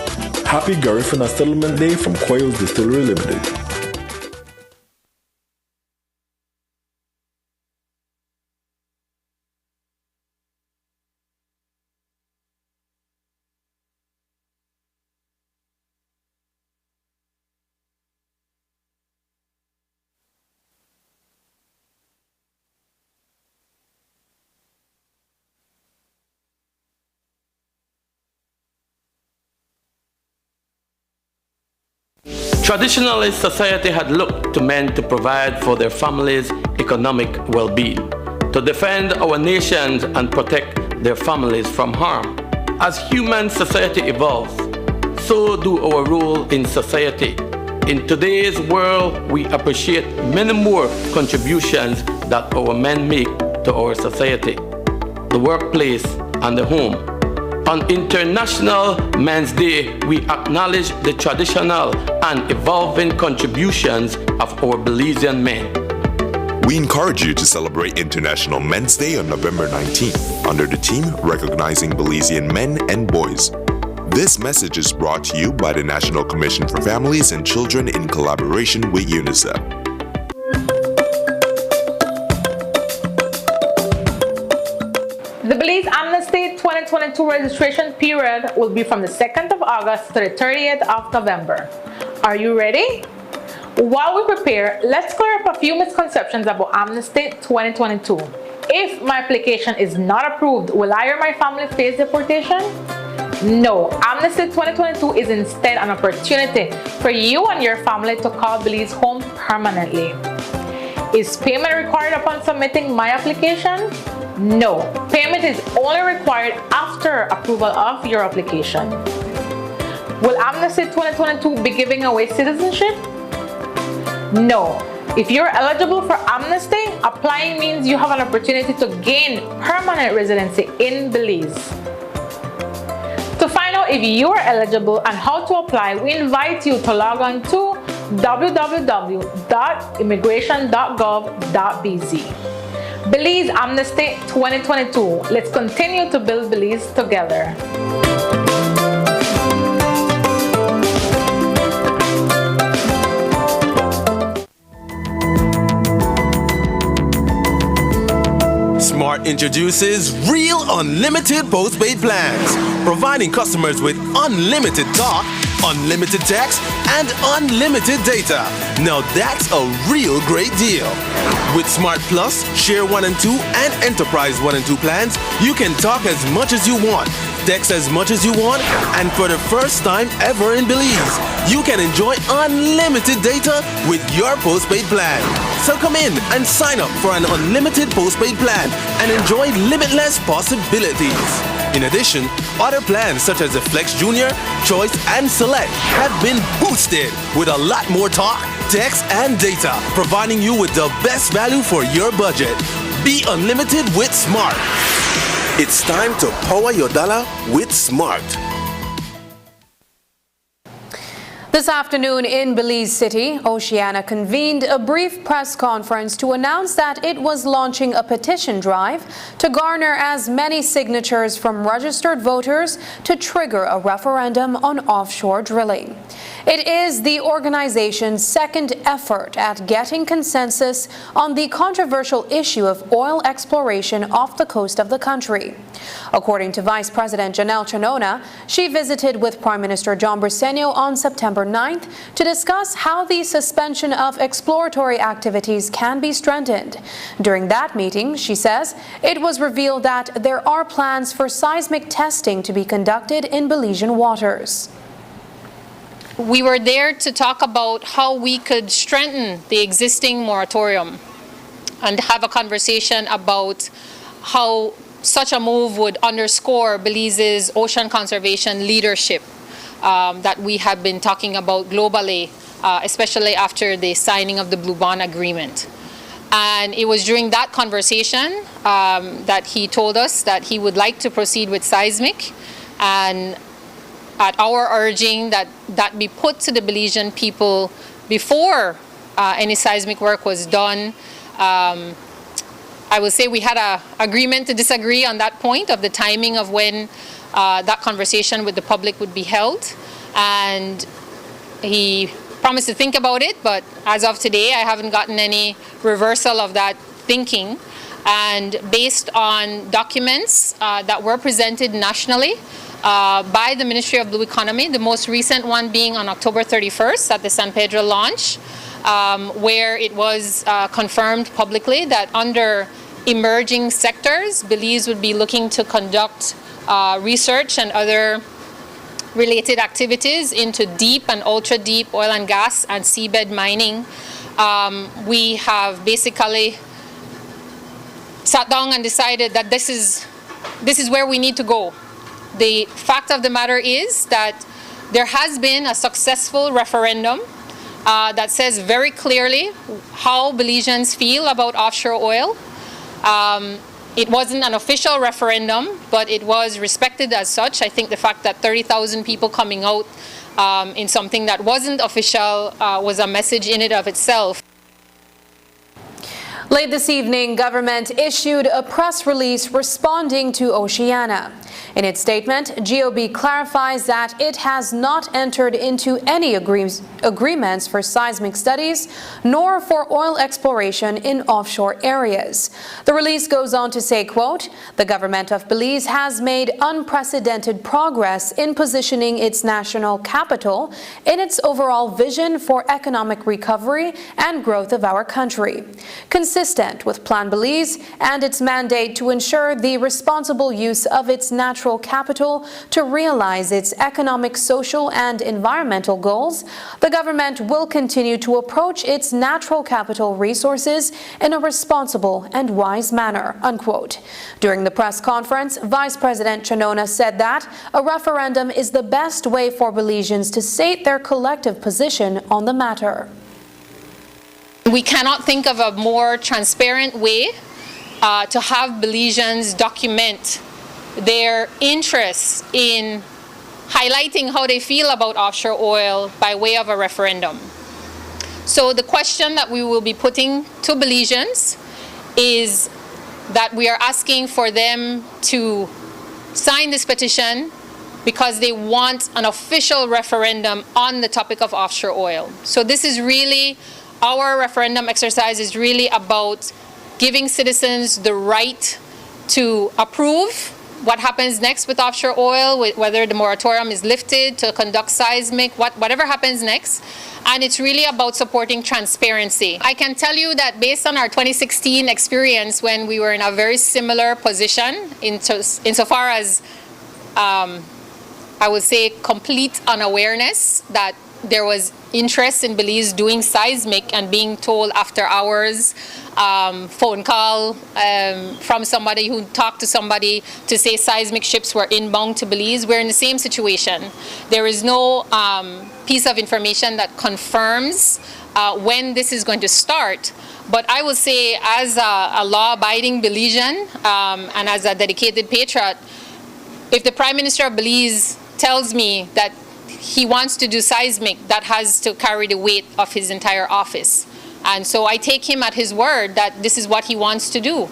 Happy Garifuna Settlement Day from Quails Distillery Limited. Traditionally, society had looked to men to provide for their families' economic well-being, to defend our nations and protect their families from harm. As human society evolves, so do our role in society. In today's world, we appreciate many more contributions that our men make to our society, the workplace, and the home. On International Men's Day, we acknowledge the traditional and evolving contributions of our Belizean men. We encourage you to celebrate International Men's Day on November 19th under the theme Recognizing Belizean Men and Boys. This message is brought to you by the National Commission for Families and Children in collaboration with UNICEF. The Belize Amnesty 2022 registration period will be from the 2nd of August to the 30th of November. Are you ready? While we prepare, let's clear up a few misconceptions about Amnesty 2022. If my application is not approved, will I or my family face deportation? No, Amnesty 2022 is instead an opportunity for you and your family to call Belize home permanently. Is payment required upon submitting my application? No, payment is only required after approval of your application. Will Amnesty 2022 be giving away citizenship? No. If you're eligible for amnesty, applying means you have an opportunity to gain permanent residency in Belize. To find out if you are eligible and how to apply, we invite you to log on to www.immigration.gov.bz. Belize Amnesty 2022. Let's continue to build Belize together. Smart introduces Real Unlimited Postpaid Plans, providing customers with unlimited talk, unlimited text, and unlimited data. Now that's a real great deal. With Smart Plus, Share 1 and 2, and Enterprise 1 and 2 plans, you can talk as much as you want, text as much as you want, and for the first time ever in Belize, you can enjoy unlimited data with your postpaid plan. So come in and sign up for an unlimited postpaid plan and enjoy limitless possibilities. In addition, other plans such as the Flex Junior, Choice, and Select have been boosted with a lot more talk, text, and data, providing you with the best value for your budget. Be unlimited with Smart. It's time to power your dollar with Smart. This afternoon in Belize City, Oceana convened a brief press conference to announce that it was launching a petition drive to garner as many signatures from registered voters to trigger a referendum on offshore drilling. It is the organization's second effort at getting consensus on the controversial issue of oil exploration off the coast of the country. According to Vice President Janelle Trinona, she visited with Prime Minister John Briceño on September 9th to discuss how the suspension of exploratory activities can be strengthened. During that meeting, she says, it was revealed that there are plans for seismic testing to be conducted in Belizean waters. We were there to talk about how we could strengthen the existing moratorium and have a conversation about how such a move would underscore Belize's ocean conservation leadership that we have been talking about globally, especially after the signing of the Blue Bond Agreement. And it was during that conversation that he told us that he would like to proceed with seismic, and at our urging that be put to the Belizean people before any seismic work was done. I will say we had an agreement to disagree on that point of the timing of when that conversation with the public would be held. And he promised to think about it, but as of today, I haven't gotten any reversal of that thinking. And based on documents that were presented nationally by the Ministry of Blue Economy, the most recent one being on October 31st at the San Pedro launch, where it was confirmed publicly that under emerging sectors, Belize would be looking to conduct research and other related activities into deep and ultra-deep oil and gas and seabed mining. We have basically sat down and decided that this is where we need to go. The fact of the matter is that there has been a successful referendum that says very clearly how Belizeans feel about offshore oil. It wasn't an official referendum, but it was respected as such. I think the fact that 30,000 people coming out in something that wasn't official was a message in and of itself. Late this evening, government issued a press release responding to Oceana. In its statement, GOB clarifies that it has not entered into any agreements for seismic studies nor for oil exploration in offshore areas. The release goes on to say, quote, "The government of Belize has made unprecedented progress in positioning its national capital in its overall vision for economic recovery and growth of our country, consistent with Plan Belize and its mandate to ensure the responsible use of its natural capital to realize its economic, social, and environmental goals. The government will continue to approach its natural capital resources in a responsible and wise manner," unquote. During the press conference, Vice President Chanona said that a referendum is the best way for Belizeans to state their collective position on the matter. We cannot think of a more transparent way to have Belizeans document their interests in highlighting how they feel about offshore oil by way of a referendum. So the question that we will be putting to Belizeans is that we are asking for them to sign this petition because they want an official referendum on the topic of offshore oil. So this is really, our referendum exercise is really about giving citizens the right to approve what happens next with offshore oil, whether the moratorium is lifted to conduct seismic, whatever happens next. And it's really about supporting transparency. I can tell you that based on our 2016 experience when we were in a very similar position insofar as, I would say, complete unawareness that there was interest in Belize doing seismic and being told after hours, phone call from somebody who talked to somebody to say seismic ships were inbound to Belize. We're in the same situation. There is no piece of information that confirms when this is going to start. But I will say, as a law-abiding Belizean and as a dedicated patriot, if the Prime Minister of Belize tells me that he wants to do seismic, that has to carry the weight of his entire office. And so I take him at his word that this is what he wants to do.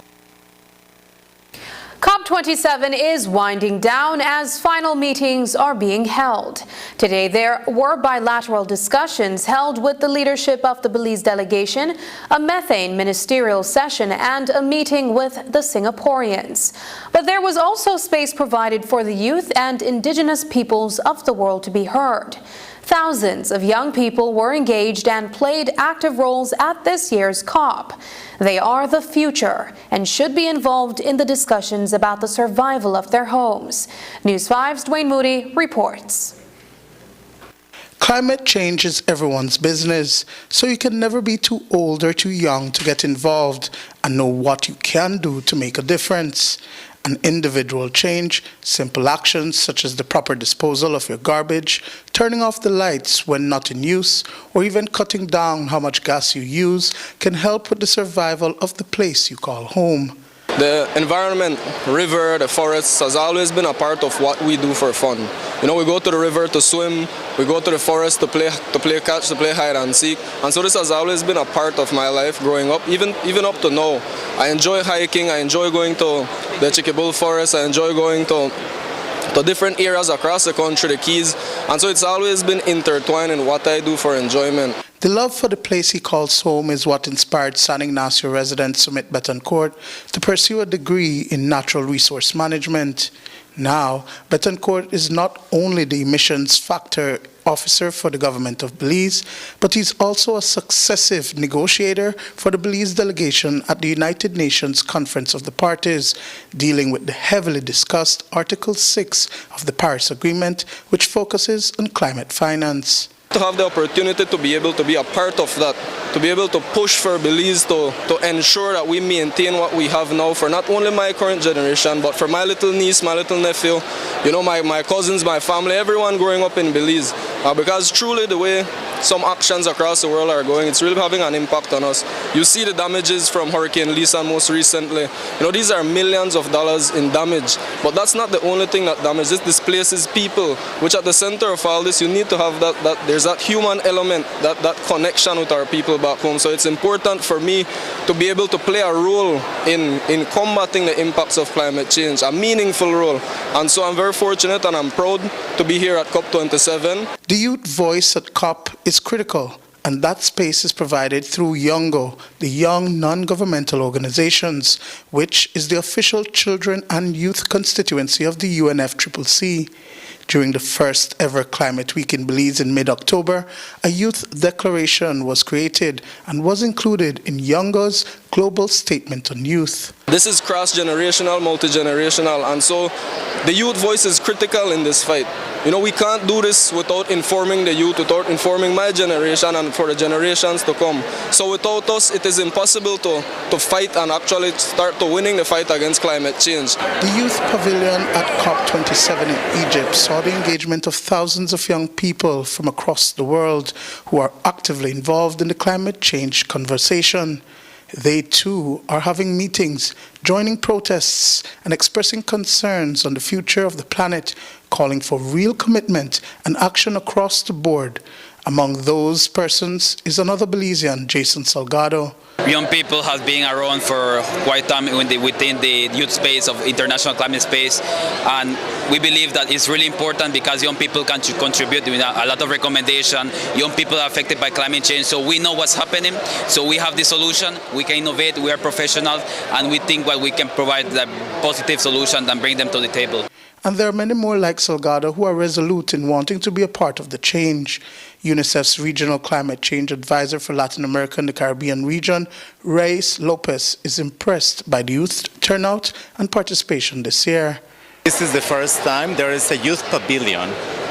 COP27 is winding down as final meetings are being held. Today there were bilateral discussions held with the leadership of the Belize delegation, a methane ministerial session, and a meeting with the Singaporeans. But there was also space provided for the youth and indigenous peoples of the world to be heard. Thousands of young people were engaged and played active roles at this year's COP. They are the future and should be involved in the discussions about the survival of their homes. News 5's Dwayne Moody reports. Climate change is everyone's business, so you can never be too old or too young to get involved and know what you can do to make a difference. An individual change, simple actions such as the proper disposal of your garbage, turning off the lights when not in use, or even cutting down how much gas you use can help with the survival of the place you call home. The environment, river, the forests has always been a part of what we do for fun. You know, we go to the river to swim, we go to the forest to play catch, to play hide and seek, and so this has always been a part of my life growing up, even up to now. I enjoy hiking, I enjoy going to the Chickabul Forest, I enjoy going to different areas across the country, the Keys, and so it's always been intertwined in what I do for enjoyment. The love for the place he calls home is what inspired San Ignacio resident Sumit Betancourt to pursue a degree in natural resource management. Now, Betancourt is not only the emissions factor officer for the government of Belize, but he's also a successive negotiator for the Belize delegation at the United Nations Conference of the Parties, dealing with the heavily discussed Article 6 of the Paris Agreement, which focuses on climate finance. To have the opportunity to be able to be a part of that, to be able to push for Belize to ensure that we maintain what we have now for not only my current generation, but for my little niece, my little nephew, you know, my cousins, my family, everyone growing up in Belize. Because truly the way some actions across the world are going, it's really having an impact on us. You see the damages from Hurricane Lisa most recently. You know, these are millions of dollars in damage, but that's not the only thing that damages. This displaces people, which at the center of all this, you need to have there's that human element, that connection with our people back home. So it's important for me to be able to play a role in combating the impacts of climate change, a meaningful role. And so I'm very fortunate and I'm proud to be here at COP27. The youth voice at COP is critical, and that space is provided through YOUNGO, the Young Non-Governmental Organizations, which is the official children and youth constituency of the UNFCCC. During the first ever Climate Week in Belize in mid-October, a youth declaration was created and was included in YOUNGO's Global Statement on Youth. This is cross-generational, multi-generational, and so the youth voice is critical in this fight. You know, we can't do this without informing the youth, without informing my generation and for the generations to come. So without us, it is impossible to fight and actually start to winning the fight against climate change. The Youth Pavilion at COP27 in Egypt saw the engagement of thousands of young people from across the world who are actively involved in the climate change conversation. They too are having meetings, joining protests, and expressing concerns on the future of the planet, calling for real commitment and action across the board. Among those persons is another Belizean, Jason Salgado. Young people have been around for quite time within the youth space of international climate space, and we believe that it's really important because young people can contribute with a lot of recommendation. Young people are affected by climate change, so we know what's happening, so we have the solution, we can innovate, we are professionals, and we think that we can provide the positive solution and bring them to the table. And there are many more like Salgado who are resolute in wanting to be a part of the change. UNICEF's Regional Climate Change Advisor for Latin America and the Caribbean region, Reyes Lopez, is impressed by the youth turnout and participation this year. This is the first time there is a youth pavilion.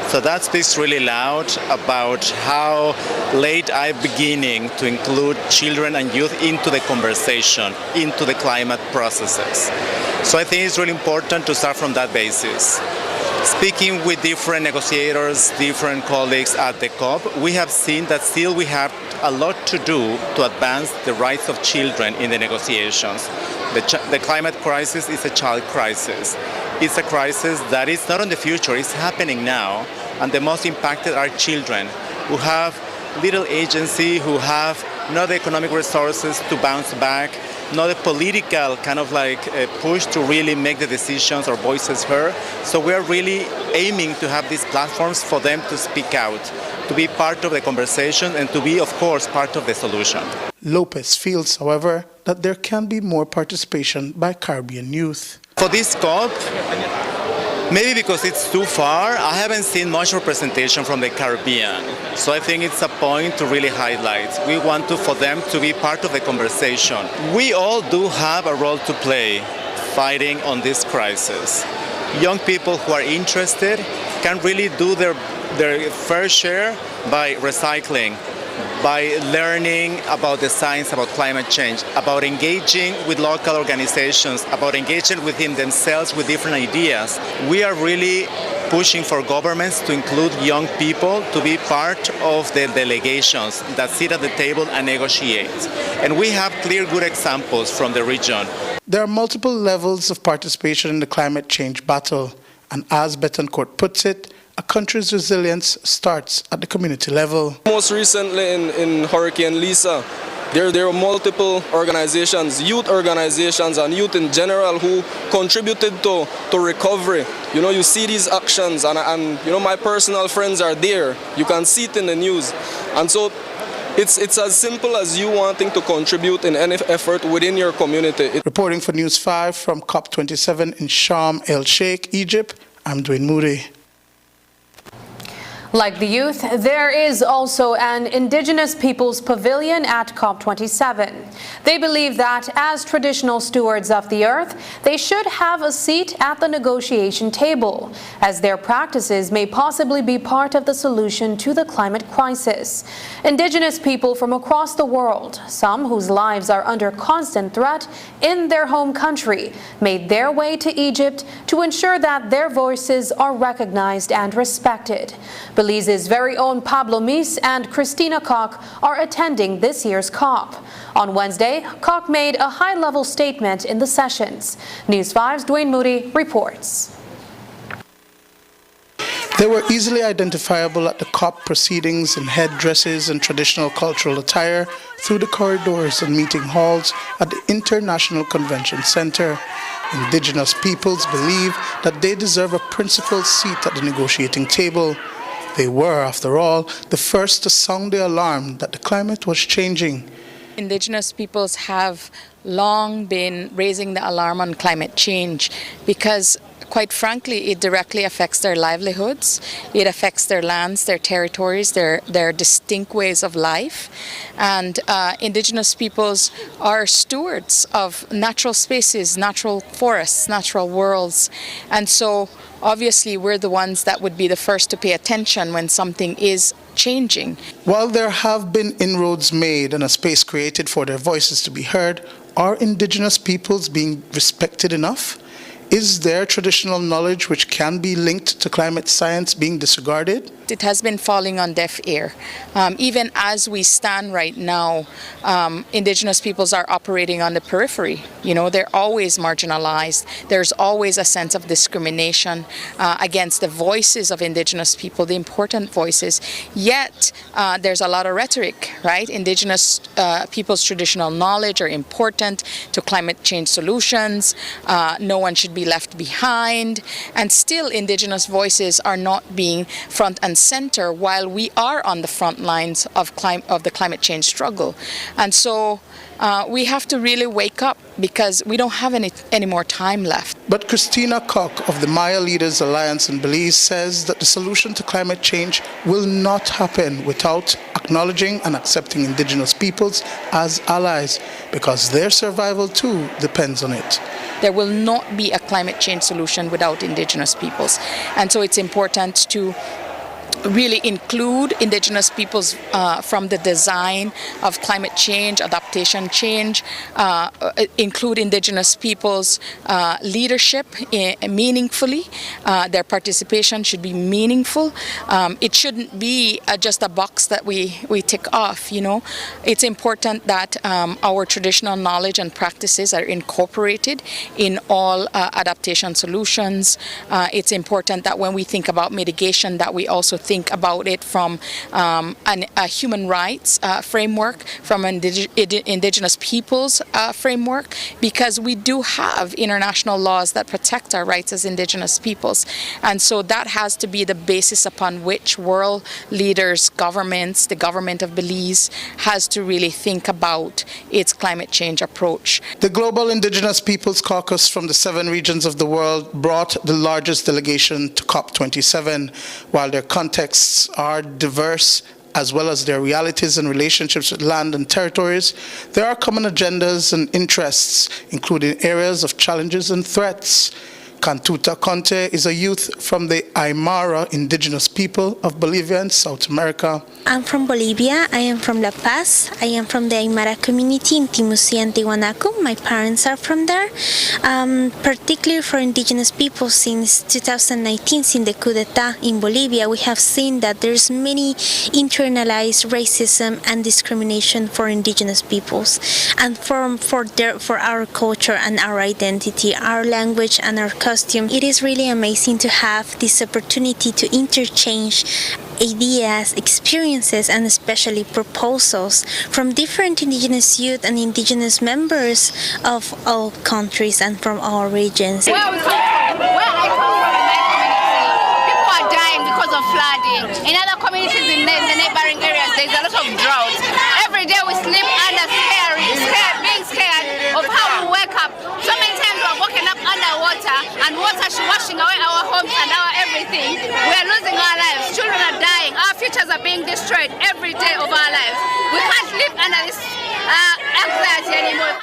So that speaks really loud about how late I'm beginning to include children and youth into the conversation, into the climate processes. So I think it's really important to start from that basis. Speaking with different negotiators, different colleagues at the COP, we have seen that still we have a lot to do to advance the rights of children in the negotiations. The climate crisis is a child crisis. It's a crisis that is not in the future, it's happening now. And the most impacted are children who have little agency, who have not the economic resources to bounce back, not a political kind of like push to really make the decisions or voices heard. So we are really aiming to have these platforms for them to speak out, to be part of the conversation and to be, of course, part of the solution. Lopez feels, however, that there can be more participation by Caribbean youth. For this COP, maybe because it's too far, I haven't seen much representation from the Caribbean. So I think it's a point to really highlight. We want for them to be part of the conversation. We all do have a role to play fighting on this crisis. Young people who are interested can really do their fair share by recycling, by learning about the science about climate change, about engaging with local organizations, about engaging within themselves with different ideas. We are really pushing for governments to include young people to be part of the delegations that sit at the table and negotiate. And we have clear good examples from the region. There are multiple levels of participation in the climate change battle, and as Betancourt puts it, a country's resilience starts at the community level. Most recently in Hurricane Lisa, there were multiple organizations, youth organizations and youth in general who contributed to recovery. You know, you see these actions and you know, my personal friends are there. You can see it in the news. And so it's as simple as you wanting to contribute in any effort within your community. Reporting for News 5 from COP27 in Sharm el Sheikh, Egypt, I'm Dwayne Moody. Like the youth, there is also an Indigenous Peoples Pavilion at COP27. They believe that as traditional stewards of the earth, they should have a seat at the negotiation table, as their practices may possibly be part of the solution to the climate crisis. Indigenous people from across the world, some whose lives are under constant threat in their home country, made their way to Egypt to ensure that their voices are recognized and respected. Belize's very own Pablo Mies and Christina Koch are attending this year's COP. On Wednesday, Koch made a high-level statement in the sessions. News 5's Dwayne Moody reports. They were easily identifiable at the COP proceedings in headdresses and traditional cultural attire through the corridors and meeting halls at the International Convention Center. Indigenous peoples believe that they deserve a principal seat at the negotiating table. They were, after all, the first to sound the alarm that the climate was changing. Indigenous peoples have long been raising the alarm on climate change because, quite frankly, it directly affects their livelihoods, it affects their lands, their territories, their distinct ways of life. And Indigenous peoples are stewards of natural spaces, natural forests, natural worlds. And so obviously we're the ones that would be the first to pay attention when something is changing. While there have been inroads made and a space created for their voices to be heard, are Indigenous peoples being respected enough? Is their traditional knowledge, which can be linked to climate science, being disregarded? It has been falling on deaf ear. Even as we stand right now, Indigenous peoples are operating on the periphery. You know, they're always marginalized. There's always a sense of discrimination against the voices of Indigenous people, the important voices. Yet, there's a lot of rhetoric, right? Indigenous people's traditional knowledge are important to climate change solutions. No one should be left behind. And still, Indigenous voices are not being front and center while we are on the front lines of the climate change struggle. And so we have to really wake up because we don't have any more time left. But Christina Koch of the Maya Leaders Alliance in Belize says that the solution to climate change will not happen without acknowledging and accepting Indigenous peoples as allies, because their survival too depends on it. There will not be a climate change solution without Indigenous peoples. And so it's important to really include Indigenous peoples from the design of climate change, adaptation change, include Indigenous peoples' leadership meaningfully. Their participation should be meaningful. It shouldn't be just a box that we tick off, you know. It's important that our traditional knowledge and practices are incorporated in all adaptation solutions. It's important that when we think about mitigation, that we also think about it from a human rights framework, from an Indigenous peoples framework, because we do have international laws that protect our rights as Indigenous peoples. And so that has to be the basis upon which world leaders, governments, the government of Belize has to really think about its climate change approach. The Global Indigenous Peoples Caucus from the 7 regions of the world brought the largest delegation to COP27. While their contexts are diverse, as well as their realities and relationships with land and territories, there are common agendas and interests, including areas of challenges and threats. Cantuta Conte is a youth from the Aymara indigenous people of Bolivia and South America. I'm from Bolivia. I am from La Paz. I am from the Aymara community in Timusi and Tiwanaku. My parents are from there. Particularly for indigenous people, since 2019, since the coup d'etat in Bolivia, we have seen that there's many internalized racism and discrimination for indigenous peoples, and for our culture and our identity, our language and our costume. It is really amazing to have this opportunity to interchange ideas, experiences, and especially proposals from different indigenous youth and indigenous members of all countries and from all regions. Where I come from, in my community, people are dying because of flooding. In other communities in the neighboring areas, there's a lot of drought. Every day we sleep under being scared of how we wake up. So many times we're waking up underwater, and water washing away our homes and our everything. We are losing our lives. Children are dying. Our futures are being destroyed every day of our lives. We can't live under this anxiety anymore.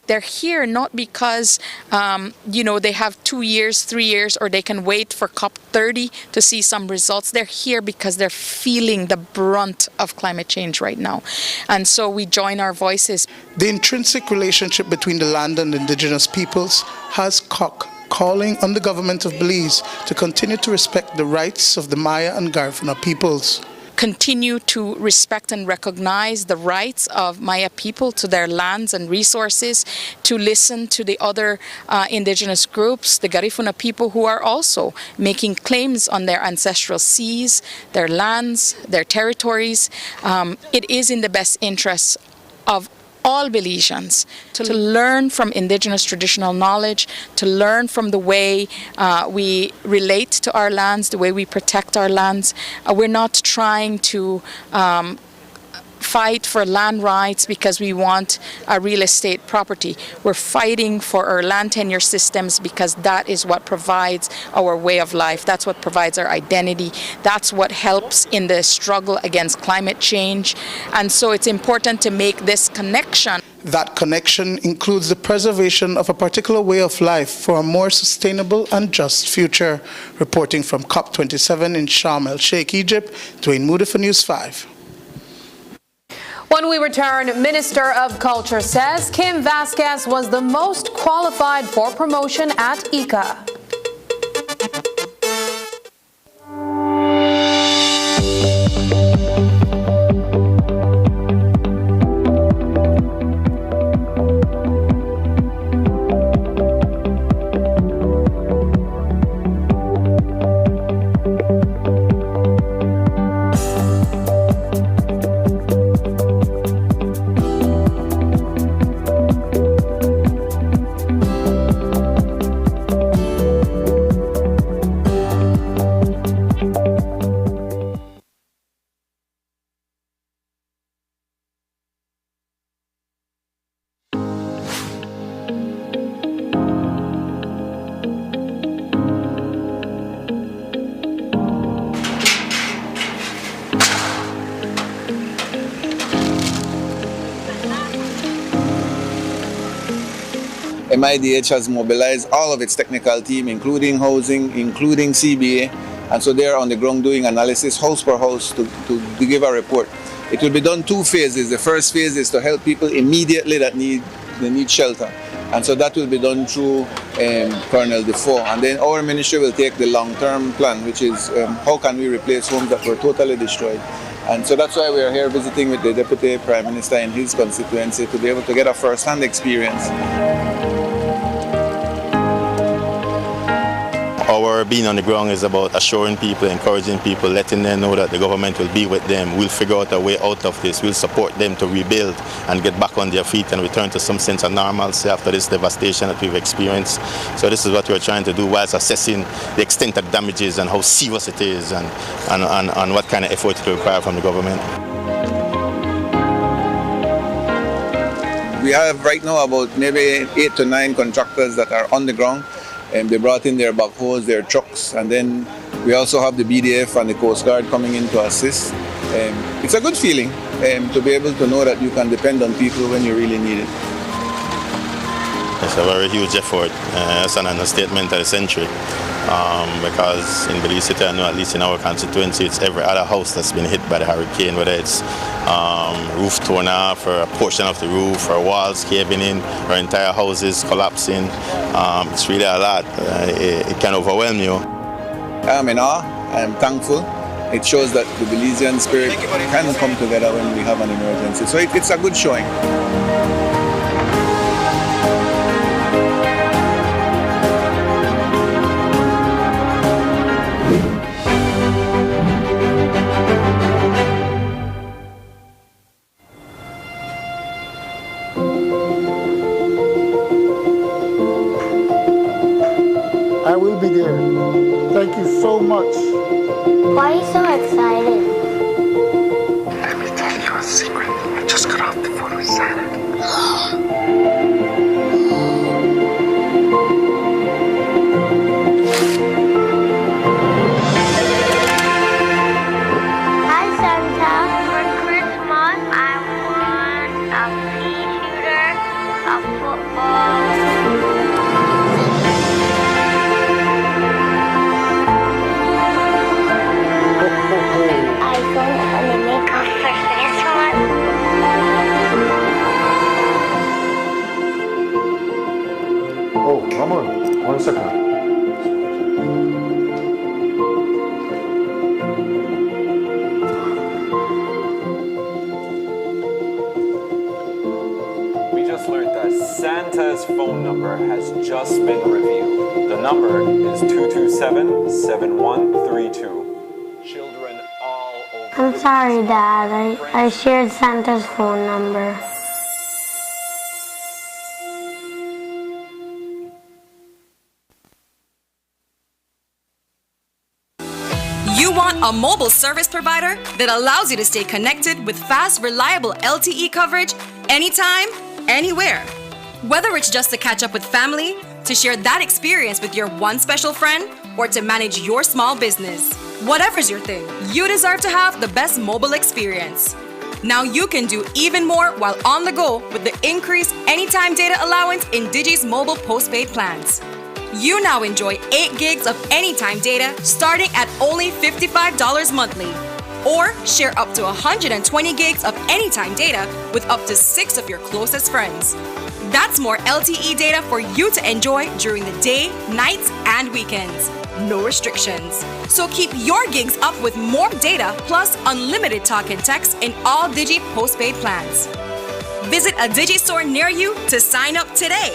They're here not because, they have 2 years, 3 years, or they can wait for COP30 to see some results. They're here because they're feeling the brunt of climate change right now. And so we join our voices. The intrinsic relationship between the land and indigenous peoples has calling on the government of Belize to continue to respect the rights of the Maya and Garifuna peoples. Continue to respect and recognize the rights of Maya people to their lands and resources, to listen to the other indigenous groups, the Garifuna people, who are also making claims on their ancestral seas, their lands, their territories. It is in the best interests of all Belizeans to learn from indigenous traditional knowledge, to learn from the way we relate to our lands, the way we protect our lands. We're not trying to fight for land rights because we want a real estate property. We're fighting for our land tenure systems because that is what provides our way of life. That's what provides our identity. That's what helps in the struggle against climate change. And so it's important to make this connection. That connection includes the preservation of a particular way of life for a more sustainable and just future. Reporting from COP27 in Sharm el-Sheikh, Egypt, Dwayne Moody for News 5. When we return, Minister of Culture says Kim Vasquez was the most qualified for promotion at ICA. MIDH has mobilized all of its technical team, including housing, including CBA, and so they're on the ground doing analysis house per house to give a report. It will be done 2 phases. The first phase is to help people immediately that need shelter, and so that will be done through Colonel Defoe. And then our ministry will take the long-term plan, which is how can we replace homes that were totally destroyed. And so that's why we are here visiting with the Deputy Prime Minister in his constituency to be able to get a first-hand experience. Our being on the ground is about assuring people, encouraging people, letting them know that the government will be with them. We'll figure out a way out of this. We'll support them to rebuild and get back on their feet and return to some sense of normalcy after this devastation that we've experienced. So this is what we're trying to do whilst assessing the extent of damages and how serious it is and what kind of effort it will require from the government. We have right now about maybe 8 to 9 contractors that are on the ground. They brought in their backhoes, their trucks, and then we also have the BDF and the Coast Guard coming in to assist. It's a good feeling to be able to know that you can depend on people when you really need it. It's a very huge effort. It's an understatement of the century. Because in Belize City, I know at least in our constituency, it's every other house that's been hit by the hurricane, whether it's roof torn off or a portion of the roof or walls caving in or entire houses collapsing. It's really a lot. It can overwhelm you. I'm in awe. I'm thankful. It shows that the Belizean spirit can come together when we have an emergency. So it's a good showing. I will be there. Thank you so much. Why are you so excited? Let me tell you a secret. I just got off the phone with Santa. Hi, Santa. For Christmas, I want a pea shooter, a football. Oh, come on. 1 second. We just learned that Santa's phone number has just been revealed. The number is 227-7132. Children all over. I'm sorry, Dad. I shared Santa's phone number. You want a mobile service provider that allows you to stay connected with fast, reliable LTE coverage anytime, anywhere. Whether it's just to catch up with family, to share that experience with your one special friend, or to manage your small business. Whatever's your thing, you deserve to have the best mobile experience. Now you can do even more while on the go with the increased anytime data allowance in Digi's mobile postpaid plans. You now enjoy 8 gigs of anytime data starting at only $55 monthly. Or share up to 120 gigs of anytime data with up to 6 of your closest friends. That's more LTE data for you to enjoy during the day, nights, and weekends. No restrictions. So keep your gigs up with more data plus unlimited talk and text in all Digi postpaid plans. Visit a Digi store near you to sign up today.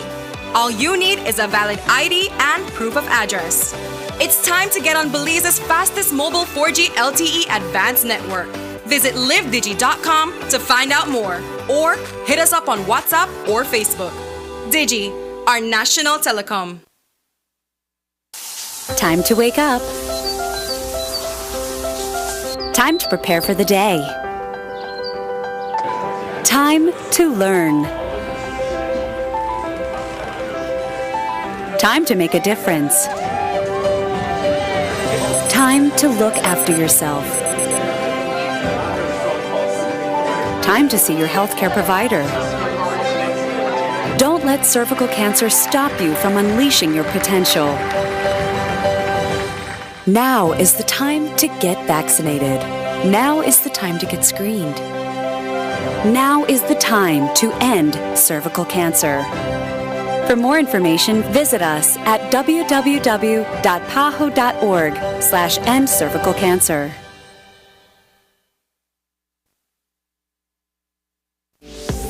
All you need is a valid ID and proof of address. It's time to get on Belize's fastest mobile 4G LTE advanced network. Visit livedigi.com to find out more, or hit us up on WhatsApp or Facebook. Digi, our national telecom. Time to wake up. Time to prepare for the day. Time to learn. Time to make a difference. Time to look after yourself. Time to see your healthcare provider. Don't let cervical cancer stop you from unleashing your potential. Now is the time to get vaccinated. Now is the time to get screened. Now is the time to end cervical cancer. For more information, visit us at www.paho.org/endcervicalcancer.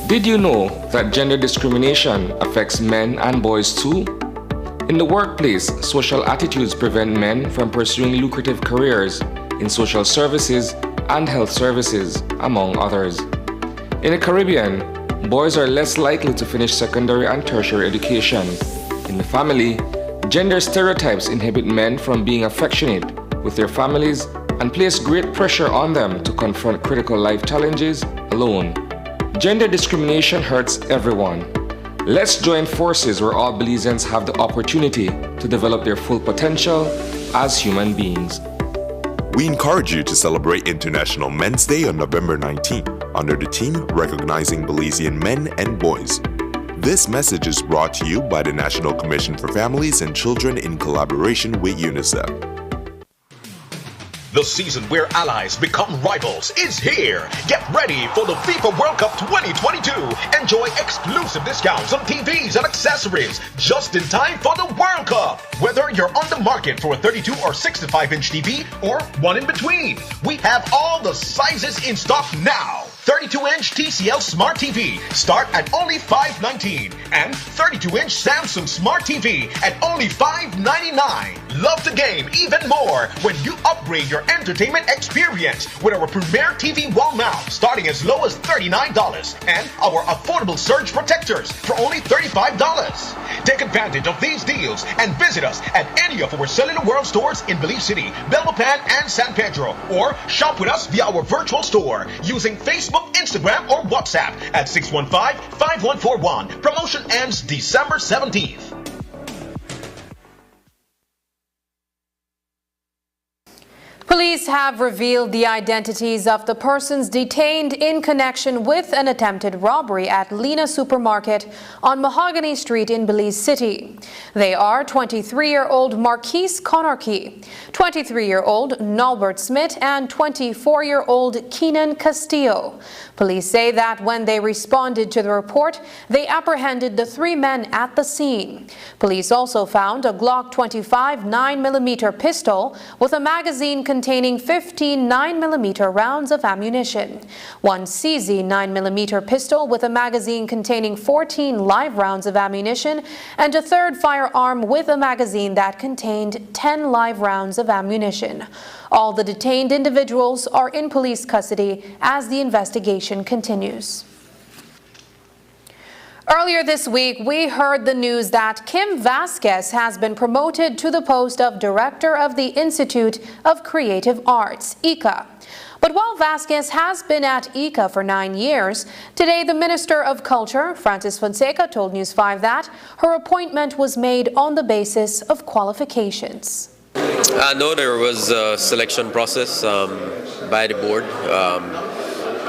Did you know that gender discrimination affects men and boys too? In the workplace, social attitudes prevent men from pursuing lucrative careers in social services and health services, among others. In the Caribbean, boys are less likely to finish secondary and tertiary education. In the family, gender stereotypes inhibit men from being affectionate with their families and place great pressure on them to confront critical life challenges alone. Gender discrimination hurts everyone. Let's join forces where all Belizeans have the opportunity to develop their full potential as human beings. We encourage you to celebrate International Men's Day on November 19th under the theme Recognizing Belizean Men and Boys. This message is brought to you by the National Commission for Families and Children in collaboration with UNICEF. The season where allies become rivals is here. Get ready for the FIFA World Cup 2022. Enjoy exclusive discounts on TVs and accessories just in time for the World Cup. Whether you're on the market for a 32 or 65-inch TV or one in between, we have all the sizes in stock now. 32-inch TCL Smart TV start at only $519 and 32-inch Samsung Smart TV at only $599. Love the game even more when you upgrade your entertainment experience with our Premier TV wall mount starting as low as $39 and our affordable surge protectors for only $35. Take advantage of these deals and visit us at any of our Cellular World stores in Belize City, Belmopan, and San Pedro, or shop with us via our virtual store using Facebook, Instagram, or WhatsApp at 615-5141. Promotion ends December 17th. Police have revealed the identities of the persons detained in connection with an attempted robbery at Lena Supermarket on Mahogany Street in Belize City. They are 23-year-old Marquise Conarchy, 23-year-old Nolbert Smith, and 24-year-old Keenan Castillo. Police say that when they responded to the report, they apprehended the three men at the scene. Police also found a Glock 25 9mm pistol with a magazine containing 15 9mm rounds of ammunition, one CZ 9mm pistol with a magazine containing 14 live rounds of ammunition, and a third firearm with a magazine that contained 10 live rounds of ammunition. All the detained individuals are in police custody as the investigation continues. Earlier this week, we heard the news that Kim Vasquez has been promoted to the post of Director of the Institute of Creative Arts, ICA. But while Vasquez has been at ICA for 9 years, today the Minister of Culture, Francis Fonseca, told News 5 that her appointment was made on the basis of qualifications. No, there was a selection process by the board.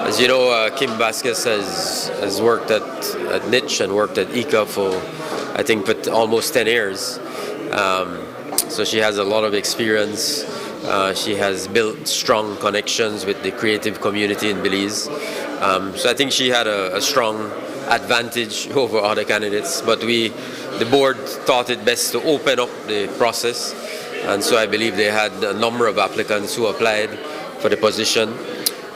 As you know, Kim Vasquez has worked at Niche and worked at ICA for, I think, almost 10 years. So she has a lot of experience. She has built strong connections with the creative community in Belize. So I think she had a strong advantage over other candidates. But the board thought it best to open up the process. And so I believe they had a number of applicants who applied for the position.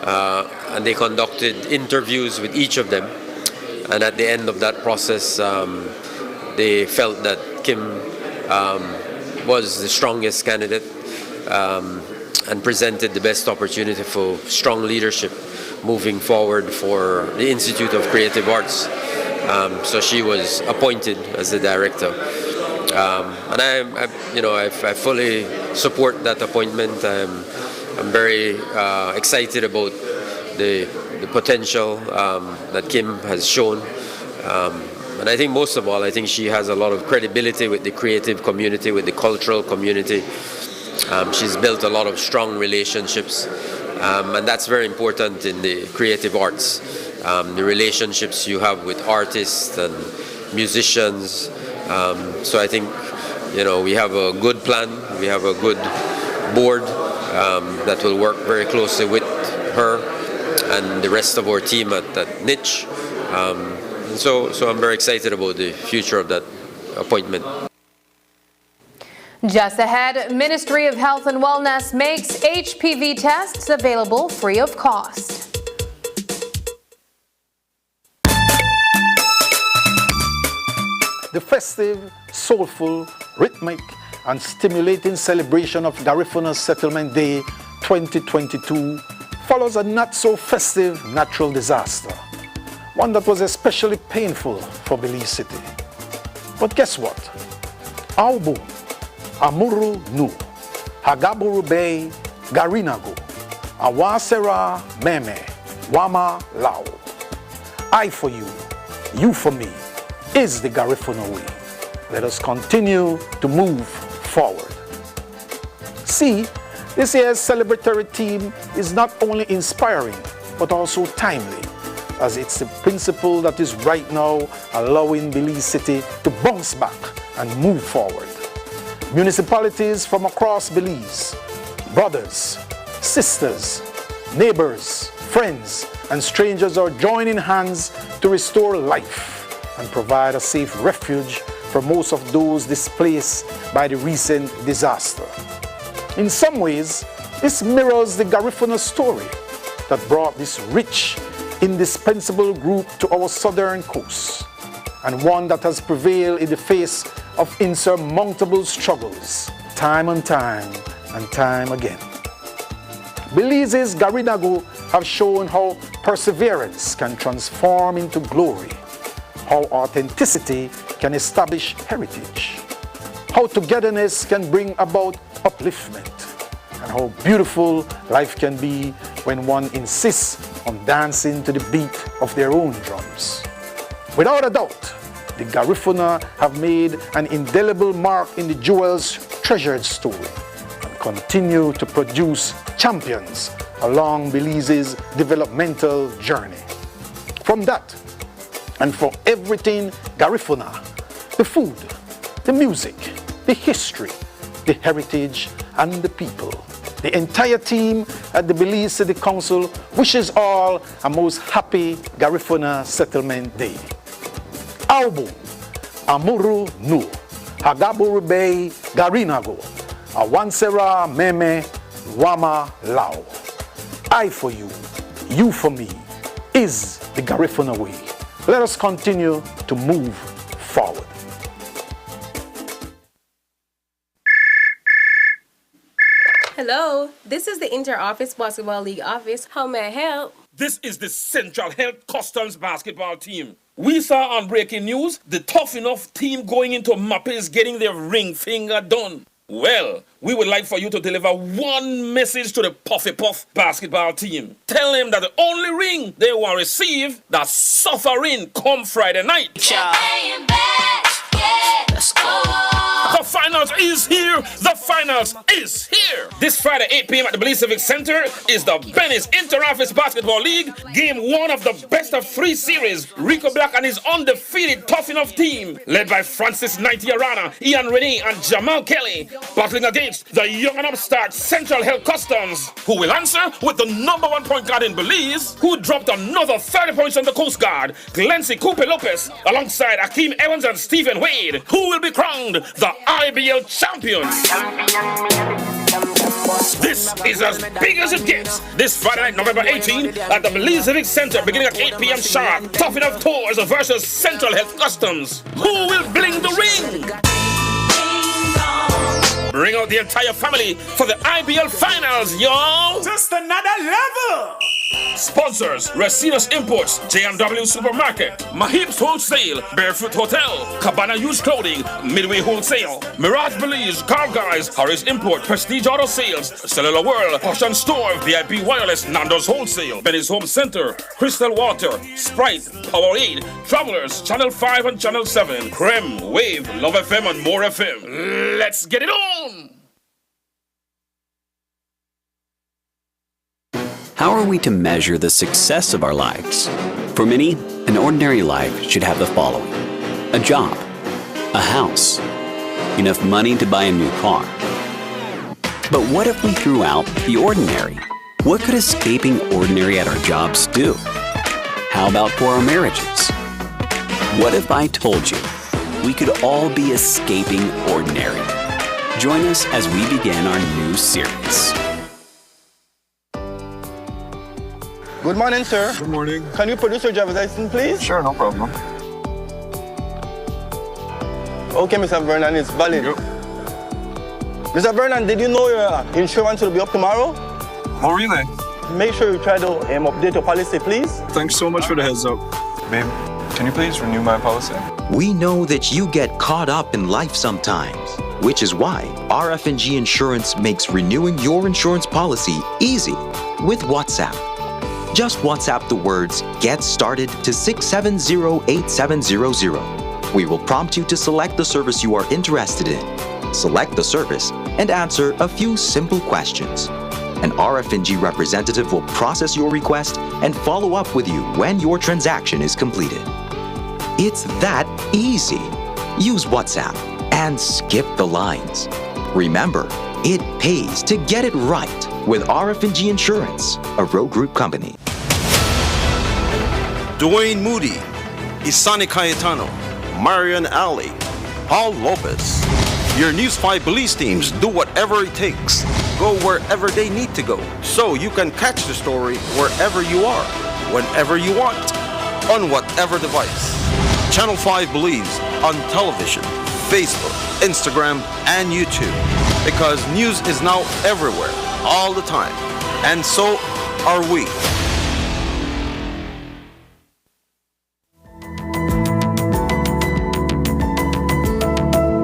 And they conducted interviews with each of them. And at the end of that process, they felt that Kim was the strongest candidate and presented the best opportunity for strong leadership moving forward for the Institute of Creative Arts. So she was appointed as the director. And I fully support that appointment. I'm very excited about the potential that Kim has shown. And I think most of all, I think she has a lot of credibility with the creative community, with the cultural community. She's built a lot of strong relationships, and that's very important in the creative arts. The relationships you have with artists and musicians. So I think, we have a good plan. We have a good board that will work very closely with her and the rest of our team at Niche. And so I'm very excited about the future of that appointment. Just ahead, Ministry of Health and Wellness makes HPV tests available free of cost. The festive, soulful, rhythmic, and stimulating celebration of Garifuna Settlement Day 2022 follows a not-so-festive natural disaster, one that was especially painful for Belize City. But guess what? Aubu, Amuru Nu, Hagaburu Bay, Garinago, Awasera Meme, Wama Lao. I for you for me, is the Garifuna way. Let us continue to move forward. See, this year's celebratory theme is not only inspiring, but also timely. as it's the principle that is right now allowing Belize City to bounce back and move forward. Municipalities from across Belize, brothers, sisters, neighbors, friends, and strangers are joining hands to restore life and provide a safe refuge for most of those displaced by the recent disaster. In some ways, this mirrors the Garifuna story that brought this rich, indispensable group to our southern coast, and one that has prevailed in the face of insurmountable struggles, time and time and time again. Belize's Garinagu have shown how perseverance can transform into glory, how authenticity can establish heritage, how togetherness can bring about upliftment, and how beautiful life can be when one insists on dancing to the beat of their own drums. Without a doubt, the Garifuna have made an indelible mark in the jewel's treasured story and continue to produce champions along Belize's developmental journey. From that, and for everything Garifuna, the food, the music, the history, the heritage, and the people, the entire team at the Belize City Council wishes all a most happy Garifuna Settlement Day. Albu, Amuru Nu, Hagaburu Bay, Garinago, Awansera Meme, Wama Lao. I for you for me, is the Garifuna way. Let us continue to move forward. Hello, this is the Inter-Office Basketball League office. How may I help? This is the Central Health Customs basketball team. We saw on breaking news the Tough Enough team going into Mapes getting their ring finger done. Well, we would like for you to deliver one message to the Puffy Puff basketball team. Tell them that the only ring they will receive, that's suffering come Friday night. Let's go. The finals is here. The finals is here. This Friday, 8 p.m. at the Belize Civic Center is the Benny's Inter-Office Basketball League. Game 1 of the best-of-3 series. Rico Black and his undefeated Tough Enough team, led by Francis Arana, Ian Renee, and Jamal Kelly, battling against the young and upstart Central Health Customs, who will answer with the #1 point guard in Belize, who dropped another 30 points on the Coast Guard, Glency Coupe Lopez, alongside Akeem Evans and Stephen Wade, who will be crowned the IBL champions. This is as big as it gets. This Friday night, November 18, at the Belize Civic Center, beginning at 8 p.m. sharp. Tough Enough Tours versus Central Health Customs. Who will bling the ring? Bring out the entire family for the IBL finals, y'all. Just another level. Sponsors: Racina's Imports, J&W Supermarket, Mahib's Wholesale, Barefoot Hotel, Cabana Used Clothing, Midway Wholesale, Mirage Belize, Car Guys, Harris Import, Prestige Auto Sales, Cellular World, Ocean Store, VIP Wireless, Nando's Wholesale, Benny's Home Center, Crystal Water, Sprite, Powerade, Travelers, Channel 5 and Channel 7, Creme, Wave, Love FM and More FM. Let's get it on! How are we to measure the success of our lives? For many, an ordinary life should have the following: a job, a house, enough money to buy a new car. But what if we threw out the ordinary? What could escaping ordinary at our jobs do? How about for our marriages? What if I told you we could all be escaping ordinary? Join us as we begin our new series. Good morning, sir. Good morning. Can you produce your driver's license, please? Sure, no problem. Okay, Mr. Vernon, it's valid. Yep. Mr. Vernon, did you know your insurance will be up tomorrow? Oh, really? Make sure you try to update your policy, please. Thanks so much for the heads up. Babe, can you please renew my policy? We know that you get caught up in life sometimes, which is why RF&G Insurance makes renewing your insurance policy easy with WhatsApp. Just WhatsApp the words "Get Started" to 670-8700. We will prompt you to select the service you are interested in, select the service, and answer a few simple questions. An RF&G representative will process your request and follow up with you when your transaction is completed. It's that easy. Use WhatsApp and skip the lines. Remember, it pays to get it right with RF&G Insurance, a Road Group company. Dwayne Moody, Isani Cayetano, Marian Ali, Paul Lopez. Your News 5 police teams do whatever it takes. Go wherever they need to go, so you can catch the story wherever you are, whenever you want, on whatever device. Channel 5 believes on television, Facebook, Instagram, and YouTube, because news is now everywhere, all the time, and so are we.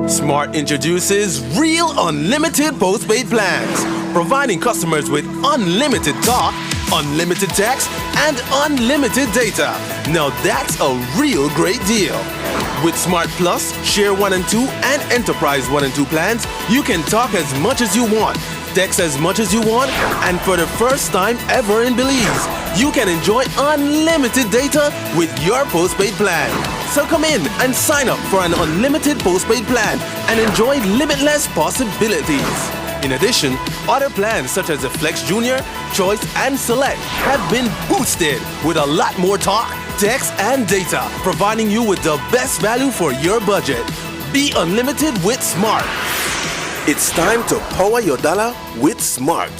Smart introduces Real Unlimited Postpaid Plans, providing customers with unlimited talk, unlimited text, and unlimited data. Now that's a real great deal. With Smart Plus, Share 1 and 2, and Enterprise 1 and 2 plans, you can talk as much as you want, text as much as you want, and for the first time ever in Belize, you can enjoy unlimited data with your postpaid plan. So come in and sign up for an unlimited postpaid plan and enjoy limitless possibilities. In addition, other plans such as the Flex Junior, Choice, and Select have been boosted with a lot more talk, text, and data, providing you with the best value for your budget. Be unlimited with Smart. It's time to power your dollar with Smart.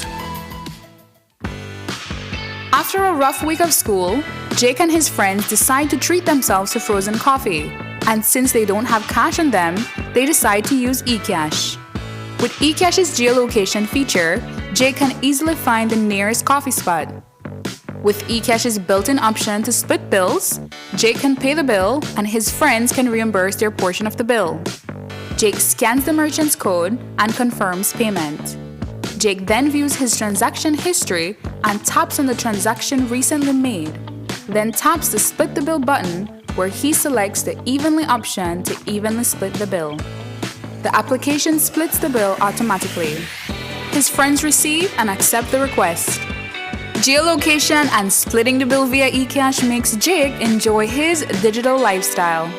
After a rough week of school, Jake and his friends decide to treat themselves to frozen coffee. And since they don't have cash on them, they decide to use eCash. With eCash's geolocation feature, Jake can easily find the nearest coffee spot. With eCash's built-in option to split bills, Jake can pay the bill and his friends can reimburse their portion of the bill. Jake scans the merchant's code and confirms payment. Jake then views his transaction history and taps on the transaction recently made, then taps the Split the Bill button where he selects the Evenly option to evenly split the bill. The application splits the bill automatically. His friends receive and accept the request. Geolocation and splitting the bill via eCash makes Jake enjoy his digital lifestyle.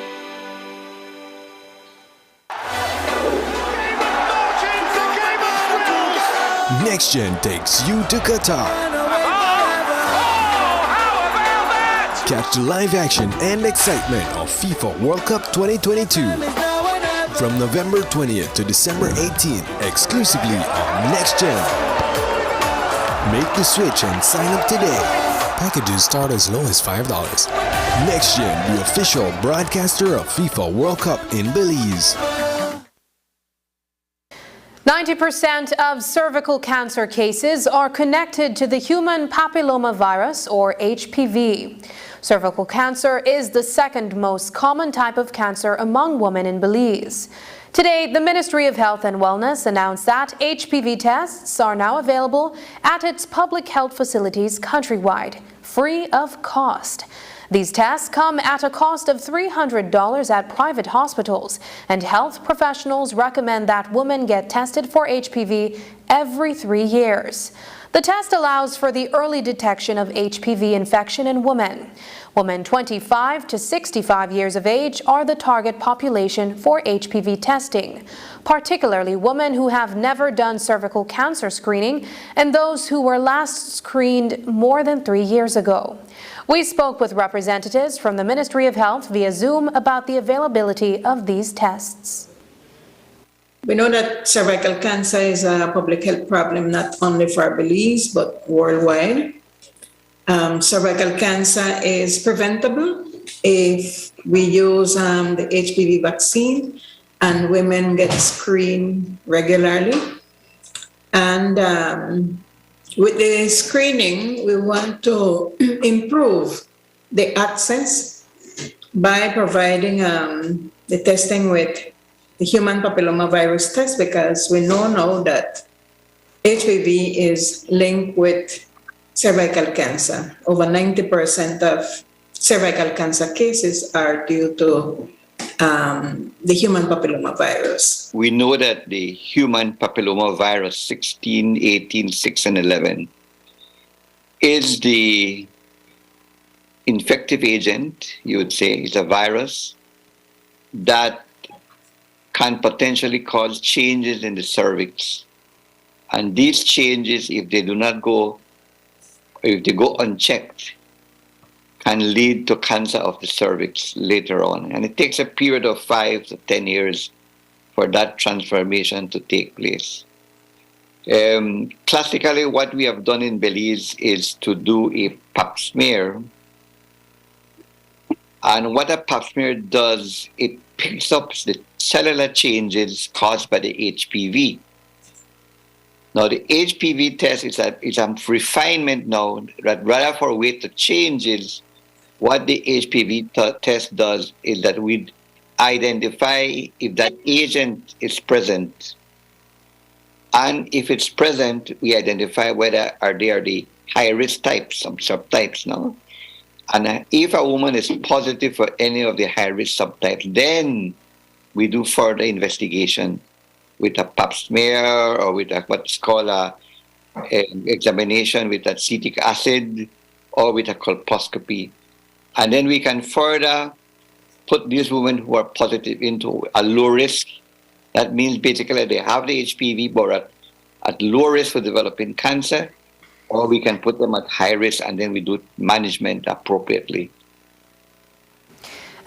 Next Gen takes you to Qatar. Catch the live action and excitement of FIFA World Cup 2022 from November 20th to December 18th, exclusively on Next Gen. Make the switch and sign up today. Packages start as low as $5. Next Gen, the official broadcaster of FIFA World Cup in Belize. 90% of cervical cancer cases are connected to the human papillomavirus, or HPV. Cervical cancer is the second most common type of cancer among women in Belize. Today, the Ministry of Health and Wellness announced that HPV tests are now available at its public health facilities countrywide, free of cost. These tests come at a cost of $300 at private hospitals, and health professionals recommend that women get tested for HPV every 3 years. The test allows for the early detection of HPV infection in women. Women 25 to 65 years of age are the target population for HPV testing, particularly women who have never done cervical cancer screening and those who were last screened more than 3 years ago. We spoke with representatives from the Ministry of Health via Zoom about the availability of these tests. We know that cervical cancer is a public health problem not only for Belize but worldwide. Cervical cancer is preventable if we use the HPV vaccine and women get screened regularly. And with the screening, we want to improve the access by providing the testing with the human papillomavirus test, because we know now that HPV is linked with cervical cancer. Over 90% of cervical cancer cases are due to the human papillomavirus. We know that the human papillomavirus 16, 18, 6, and 11 is the infective agent, you would say. It's a virus that can potentially cause changes in the cervix. And these changes, if they go unchecked, can lead to cancer of the cervix later on. And it takes a period of 5 to 10 years for that transformation to take place. Classically, what we have done in Belize is to do a pap smear. And what a pap smear does, it picks up the cellular changes caused by the HPV. Now, the HPV test is a refinement now, that rather for weight to changes, what the HPV test does is that we identify if that agent is present. And if it's present, we identify whether they are the high-risk types, some subtypes now. And if a woman is positive for any of the high-risk subtypes, then we do further investigation with a pap smear or with what's called an examination with acetic acid or with a colposcopy. And then we can further put these women who are positive into a low risk. That means basically they have the HPV but at low risk for developing cancer, or we can put them at high risk and then we do management appropriately.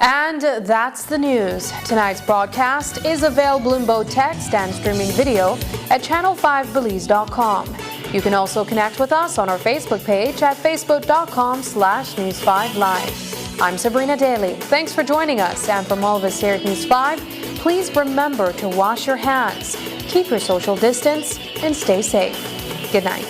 And that's the news. Tonight's broadcast is available in both text and streaming video at channel5belize.com. You can also connect with us on our Facebook page at facebook.com/News5Live. I'm Sabrina Daly. Thanks for joining us. And from all of us here at News 5, please remember to wash your hands, keep your social distance, and stay safe. Good night.